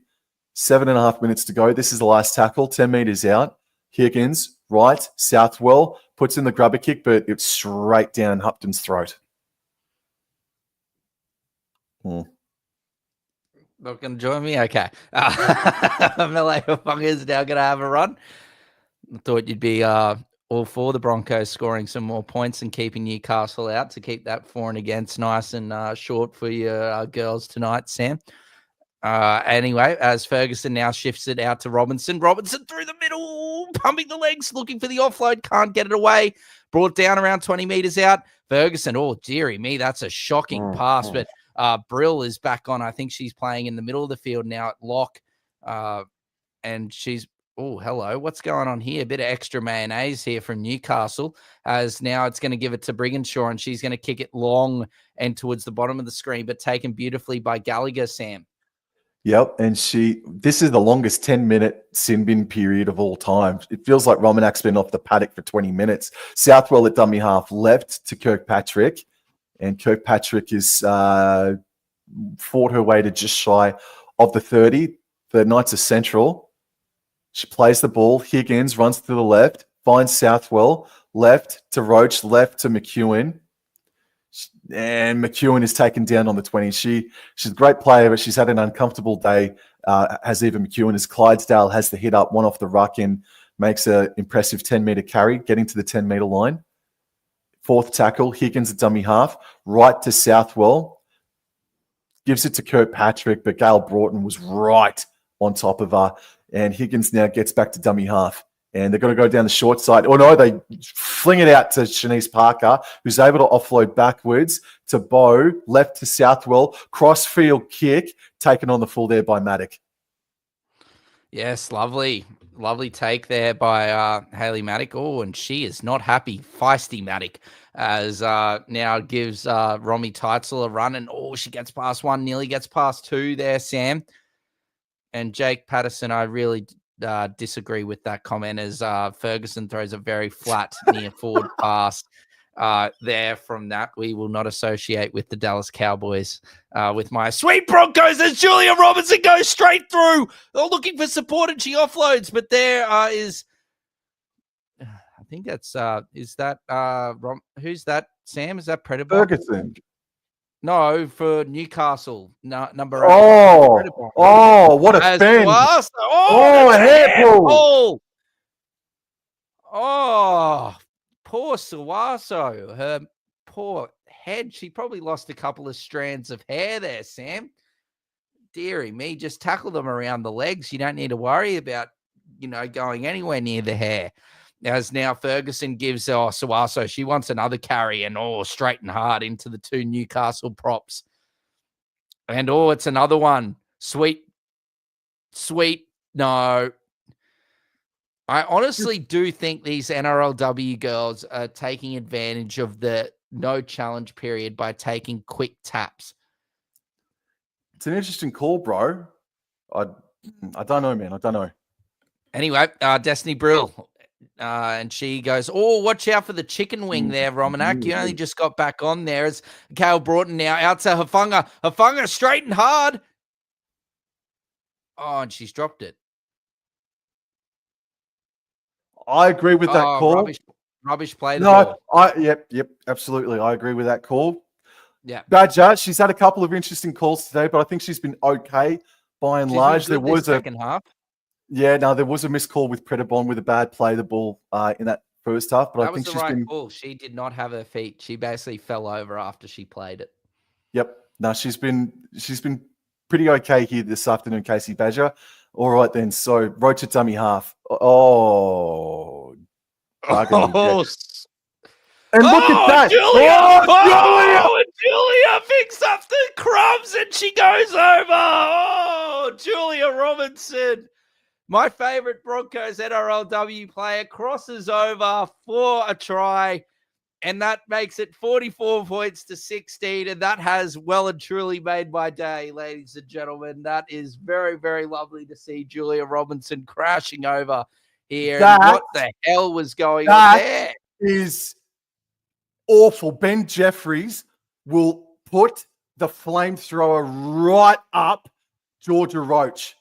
7.5 minutes to go. This is the last tackle, 10 meters out. Higgins, right. Southwell puts in the grubber kick, but it's straight down Hupton's throat. Not going to join me? Okay. Malay is now going to have a run. I thought you'd be all for the Broncos scoring some more points and keeping Newcastle out to keep that for and against nice and short for your girls tonight, Sam. Anyway, as Ferguson now shifts it out to Robinson. Robinson through the middle, pumping the legs, looking for the offload, can't get it away. Brought down around 20 meters out. Ferguson, oh, dearie me, that's a shocking pass, but Brill is back on. I think she's playing in the middle of the field now at lock. And she's, oh, hello. What's going on here? A bit of extra mayonnaise here from Newcastle, as now it's going to give it to Briginshaw, and she's going to kick it long and towards the bottom of the screen, but taken beautifully by Gallagher, Sam. Yep, and this is the longest 10-minute sin bin period of all time. It feels like Romanak's been off the paddock for 20 minutes. Southwell at dummy half left to Kirkpatrick, and Kirkpatrick is fought her way to just shy of the 30. The Knights are central. She plays the ball. Higgins runs to the left, finds Southwell, left to Roach, left to McEwen. And McEwen is taken down on the 20. She's a great player, but she's had an uncomfortable day, as even McEwen, as Clydesdale has the hit up, one off the ruck, and makes an impressive 10-meter carry, getting to the 10-meter line. Fourth tackle, Higgins at dummy half, right to Southwell. Gives it to Kirkpatrick, but Gail Broughton was right on top of her. And Higgins now gets back to dummy half. And they're going to go down the short side. Oh, no, they fling it out to Shanice Parker, who's able to offload backwards to Bo, left to Southwell. Crossfield kick, taken on the full there by Maddock. Yes, lovely. Lovely take there by Hayley Maddock. Oh, and she is not happy. Feisty Maddock, as now gives Romy Teitzel a run. And, oh, she gets past one, nearly gets past two there, Sam. And Jake Patterson, I really disagree with that comment, as Ferguson throws a very flat near forward pass there from that. We will not associate with the Dallas Cowboys with my sweet Broncos as Julia Robinson goes straight through. They're looking for support and she offloads, but there is, I think that's, is that, who's that, Sam? Is that Predator? Ferguson. No, for Newcastle, number 8. What a fan. A hair pull. Oh, poor Suaso. Her poor head. She probably lost a couple of strands of hair there, Sam. Dearie me, just tackle them around the legs. You don't need to worry about, going anywhere near the hair. As now Ferguson gives Suaso, she wants another carry and straight and hard into the 2 Newcastle props. And it's another one. Sweet. No. I honestly do think these NRLW girls are taking advantage of the no challenge period by taking quick taps. It's an interesting call, bro. I don't know, man. I don't know. Anyway, Destiny Brill. And she goes, watch out for the chicken wing there, Romanak. You only just got back on there. As Kale Broughton now out to Hafunga. Hafunga straight and hard. And she's dropped it. I agree with that call. Rubbish play. Yep, absolutely. I agree with that call. Yeah. Badger, she's had a couple of interesting calls today, but I think she's been okay by and large. There was second half. Yeah, no, there was a missed call with Predabon with a bad play the ball in that first half, but I think she's been call. She did not have her feet. She basically fell over after she played it. Yep. No, she's been pretty okay here this afternoon, Casey Badger. All right then. So Roach at dummy half. And look at that. Julia picks up the crumbs and she goes over. Julia Robinson. My favorite Broncos NRLW player crosses over for a try, and that makes it 44 points to 16, and that has well and truly made my day, ladies and gentlemen. That is very, very lovely to see Julia Robinson crashing over here. What the hell was going on there? That is awful. Ben Jeffries will put the flamethrower right up Georgia Roach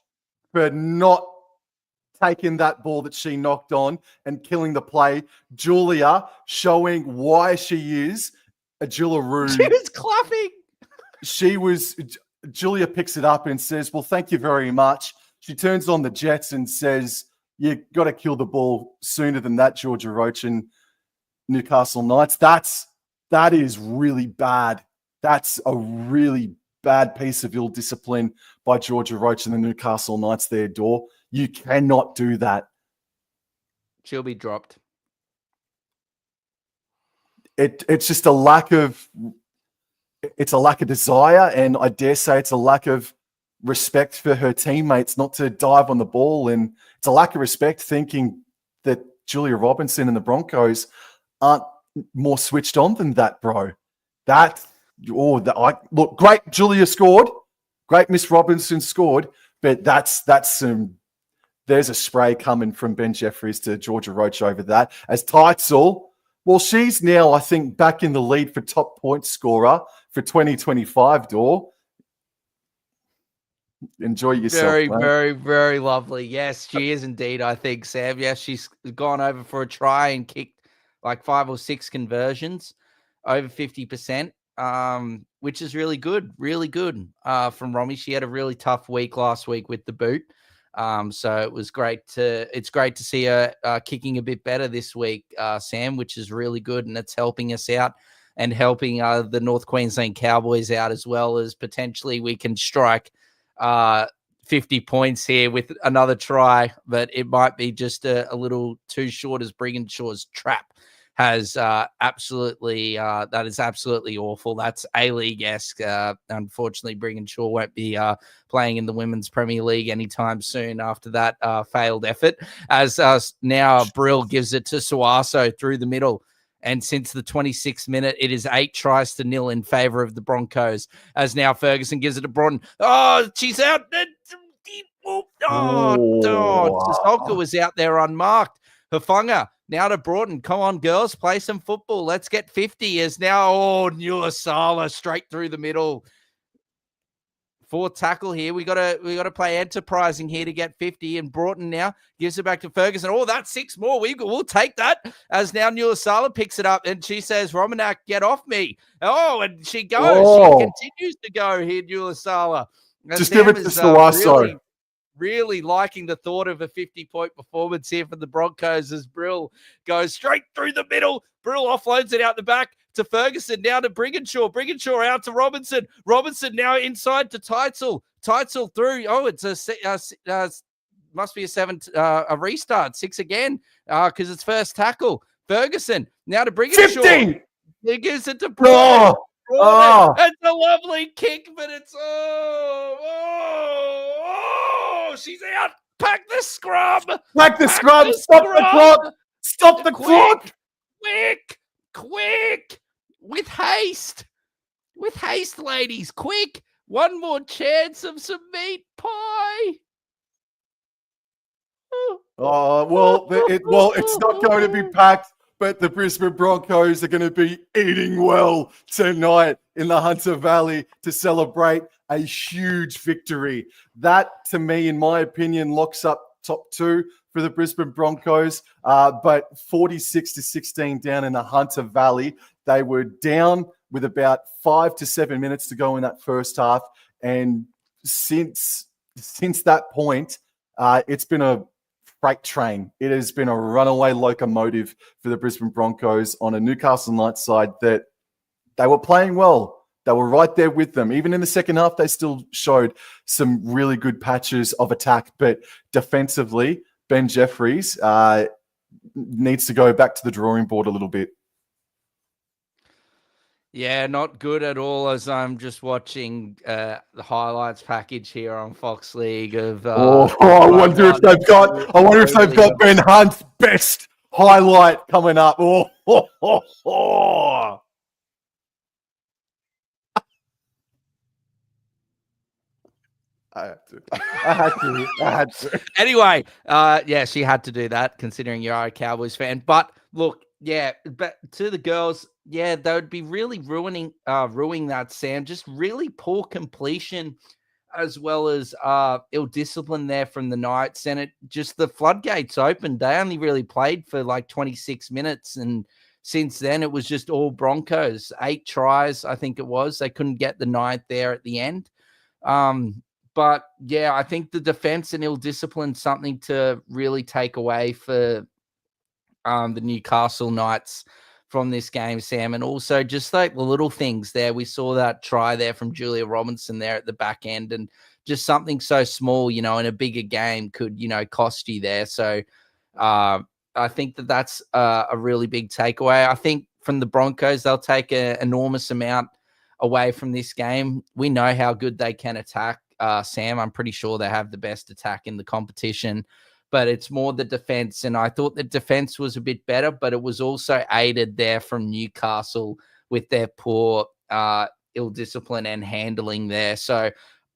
for not taking that ball that she knocked on and killing the play. Julia showing why she is a Jillaroo. She was clapping. Julia picks it up and says, well, thank you very much. She turns on the Jets and says, you got to kill the ball sooner than that, Georgia Roach and Newcastle Knights. That is really bad. That's a really bad piece of ill discipline by Georgia Roach and the Newcastle Knights there, Dor. You cannot do that. She'll be dropped. It's just a lack of desire, and I dare say it's a lack of respect for her teammates not to dive on the ball, and it's a lack of respect thinking that Julia Robinson and the Broncos aren't more switched on than that, bro. Look, great Julia scored, great Miss Robinson scored, but there's a spray coming from Ben Jeffries to Georgia Roach over that. As Teitzel, well, she's now, I think, back in the lead for top point scorer for 2025, Dor. Enjoy yourself. Very, mate. very, very lovely. Yes, she is indeed, I think, Sam. Yes, she's gone over for a try and kicked like 5 or 6 conversions, over 50%, which is really good from Romy. She had a really tough week last week with the boot. So it's great to see her kicking a bit better this week, Sam, which is really good, and it's helping us out and helping the North Queensland Cowboys out, as well as potentially we can strike 50 points here with another try, but it might be just a little too short, as Brigginshaw's trap has absolutely that is absolutely awful. That's A-League-esque. Unfortunately, Brigginshaw won't be playing in the Women's Premier League anytime soon after that failed effort. As now Brill gives it to Suaso through the middle. And since the 26th minute, it is 8-0 in favor of the Broncos. As now Ferguson gives it to Broughton. Oh, she's out. Sissoko was out there unmarked. Hufanga now to Broughton. Come on, girls, play some football. Let's get 50. Is now Newcastle straight through the middle. 4th tackle here. We gotta play enterprising here to get 50. And Broughton now gives it back to Ferguson. Oh, that's 6 more. We'll take that. As now Newcastle picks it up and she says, Romanak, get off me. Oh, and she goes. Oh. She continues to go here, Newcastle. Just give it to Sawaso. Really liking the thought of a 50-point performance here for the Broncos as Brill goes straight through the middle. Brill offloads it out the back to Ferguson, now to Brigginshaw. Brigginshaw out to Robinson. Robinson now inside to Teitzel. Teitzel through. Oh, it's must be a restart. 6 again because it's first tackle. Ferguson now to Brigginshaw. 50! He gives it to Brill. Oh. It's a lovely kick, but it's she's out. Pack the scrum. Pack the scrum. Stop the clock. Stop the clock. Quick. With haste, ladies. Quick. One more chance of some meat pie. Oh, it's not going to be packed, but the Brisbane Broncos are going to be eating well tonight in the Hunter Valley to celebrate a huge victory. That, to me, in my opinion, locks up top 2 for the Brisbane Broncos, but 46-16 down in the Hunter Valley. They were down with about 5 to 7 minutes to go in that first half, and since that point, it's been a freight train. It has been a runaway locomotive for the Brisbane Broncos on a Newcastle Knights side that they were playing well. They were right there with them. Even in the second half, they still showed some really good patches of attack, but defensively, Ben Jeffries needs to go back to the drawing board a little bit. Yeah, not good at all. As I'm just watching the highlights package here on Fox League of. I wonder if they've got Ben Hunt's best highlight coming up. I had to. Anyway, yeah, she had to do that considering you're a Cowboys fan. But look, yeah, but to the girls, yeah, they would be really ruining that, Sam. Just really poor completion as well as ill discipline there from the Knights. And it just the floodgates opened. They only really played for like 26 minutes. And since then, it was just all Broncos. 8 tries, I think it was. They couldn't get the 9th there at the end. But yeah, I think the defense and ill discipline something to really take away for the Newcastle Knights from this game, Sam. And also just like the little things there. We saw that try there from Julia Robinson there at the back end, and just something so small, in a bigger game could, cost you there. So I think that's a really big takeaway. I think from the Broncos, they'll take an enormous amount away from this game. We know how good they can attack. Sam, I'm pretty sure they have the best attack in the competition, but it's more the defense. And I thought the defense was a bit better, but it was also aided there from Newcastle with their poor ill discipline and handling there. So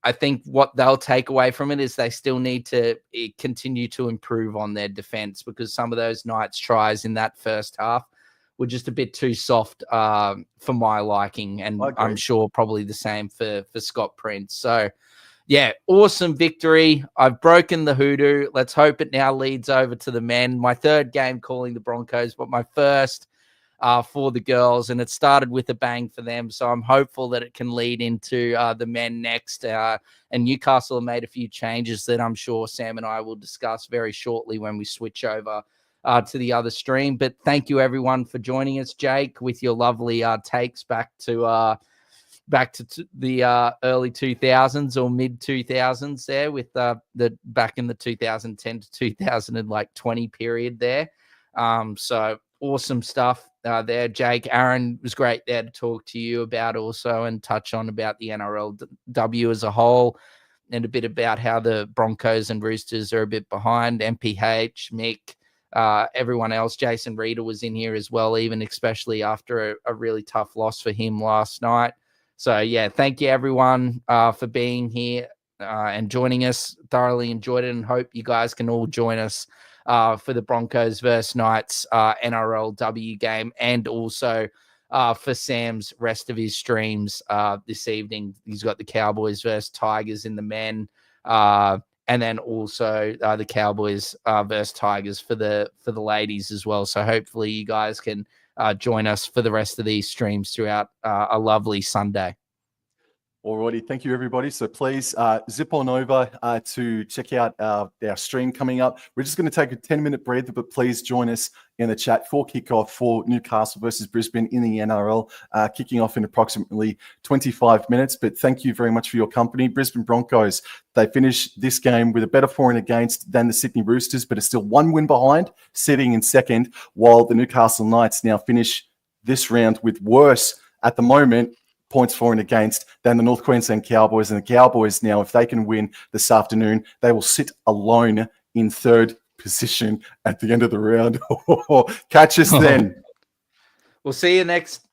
I think what they'll take away from it is they still need to continue to improve on their defense, because some of those Knights tries in that first half were just a bit too soft for my liking. And I'm sure probably the same for Scott Prince. So yeah, awesome victory. I've broken the hoodoo. Let's hope it now leads over to the men. My 3rd game calling the Broncos, but my first for the girls, and it started with a bang for them. So I'm hopeful that it can lead into the men next. And Newcastle have made a few changes that I'm sure Sam and I will discuss very shortly when we switch over to the other stream. But thank you everyone for joining us, Jake, with your lovely takes back to the early 2000s or mid 2000s there, with the back in the 2010 to 2020 period there. So awesome stuff there, Jake. Aaron, was great there to talk to you about also and touch on about the NRLW as a whole, and a bit about how the Broncos and Roosters are a bit behind. MPH, Mick, everyone else. Jason Reeder was in here as well, even especially after a really tough loss for him last night. So, yeah, thank you, everyone, for being here and joining us. Thoroughly enjoyed it, and hope you guys can all join us for the Broncos versus Knights NRLW game, and also for Sam's rest of his streams this evening. He's got the Cowboys versus Tigers in the men, and then also the Cowboys versus Tigers for the ladies as well. So hopefully you guys can join us for the rest of these streams throughout a lovely Sunday. Alrighty, thank you everybody. So please zip on over to check out our stream coming up. We're just going to take a 10-minute breather, but please join us in the chat for kickoff for Newcastle versus Brisbane in the NRL, kicking off in approximately 25 minutes. But thank you very much for your company. Brisbane Broncos, they finished this game with a better for and against than the Sydney Roosters, but are still one win behind, sitting in second, while the Newcastle Knights now finish this round with worse at the moment points for and against than the North Queensland Cowboys. And the Cowboys now, if they can win this afternoon, they will sit alone in third position at the end of the round. Catch us then. We'll see you next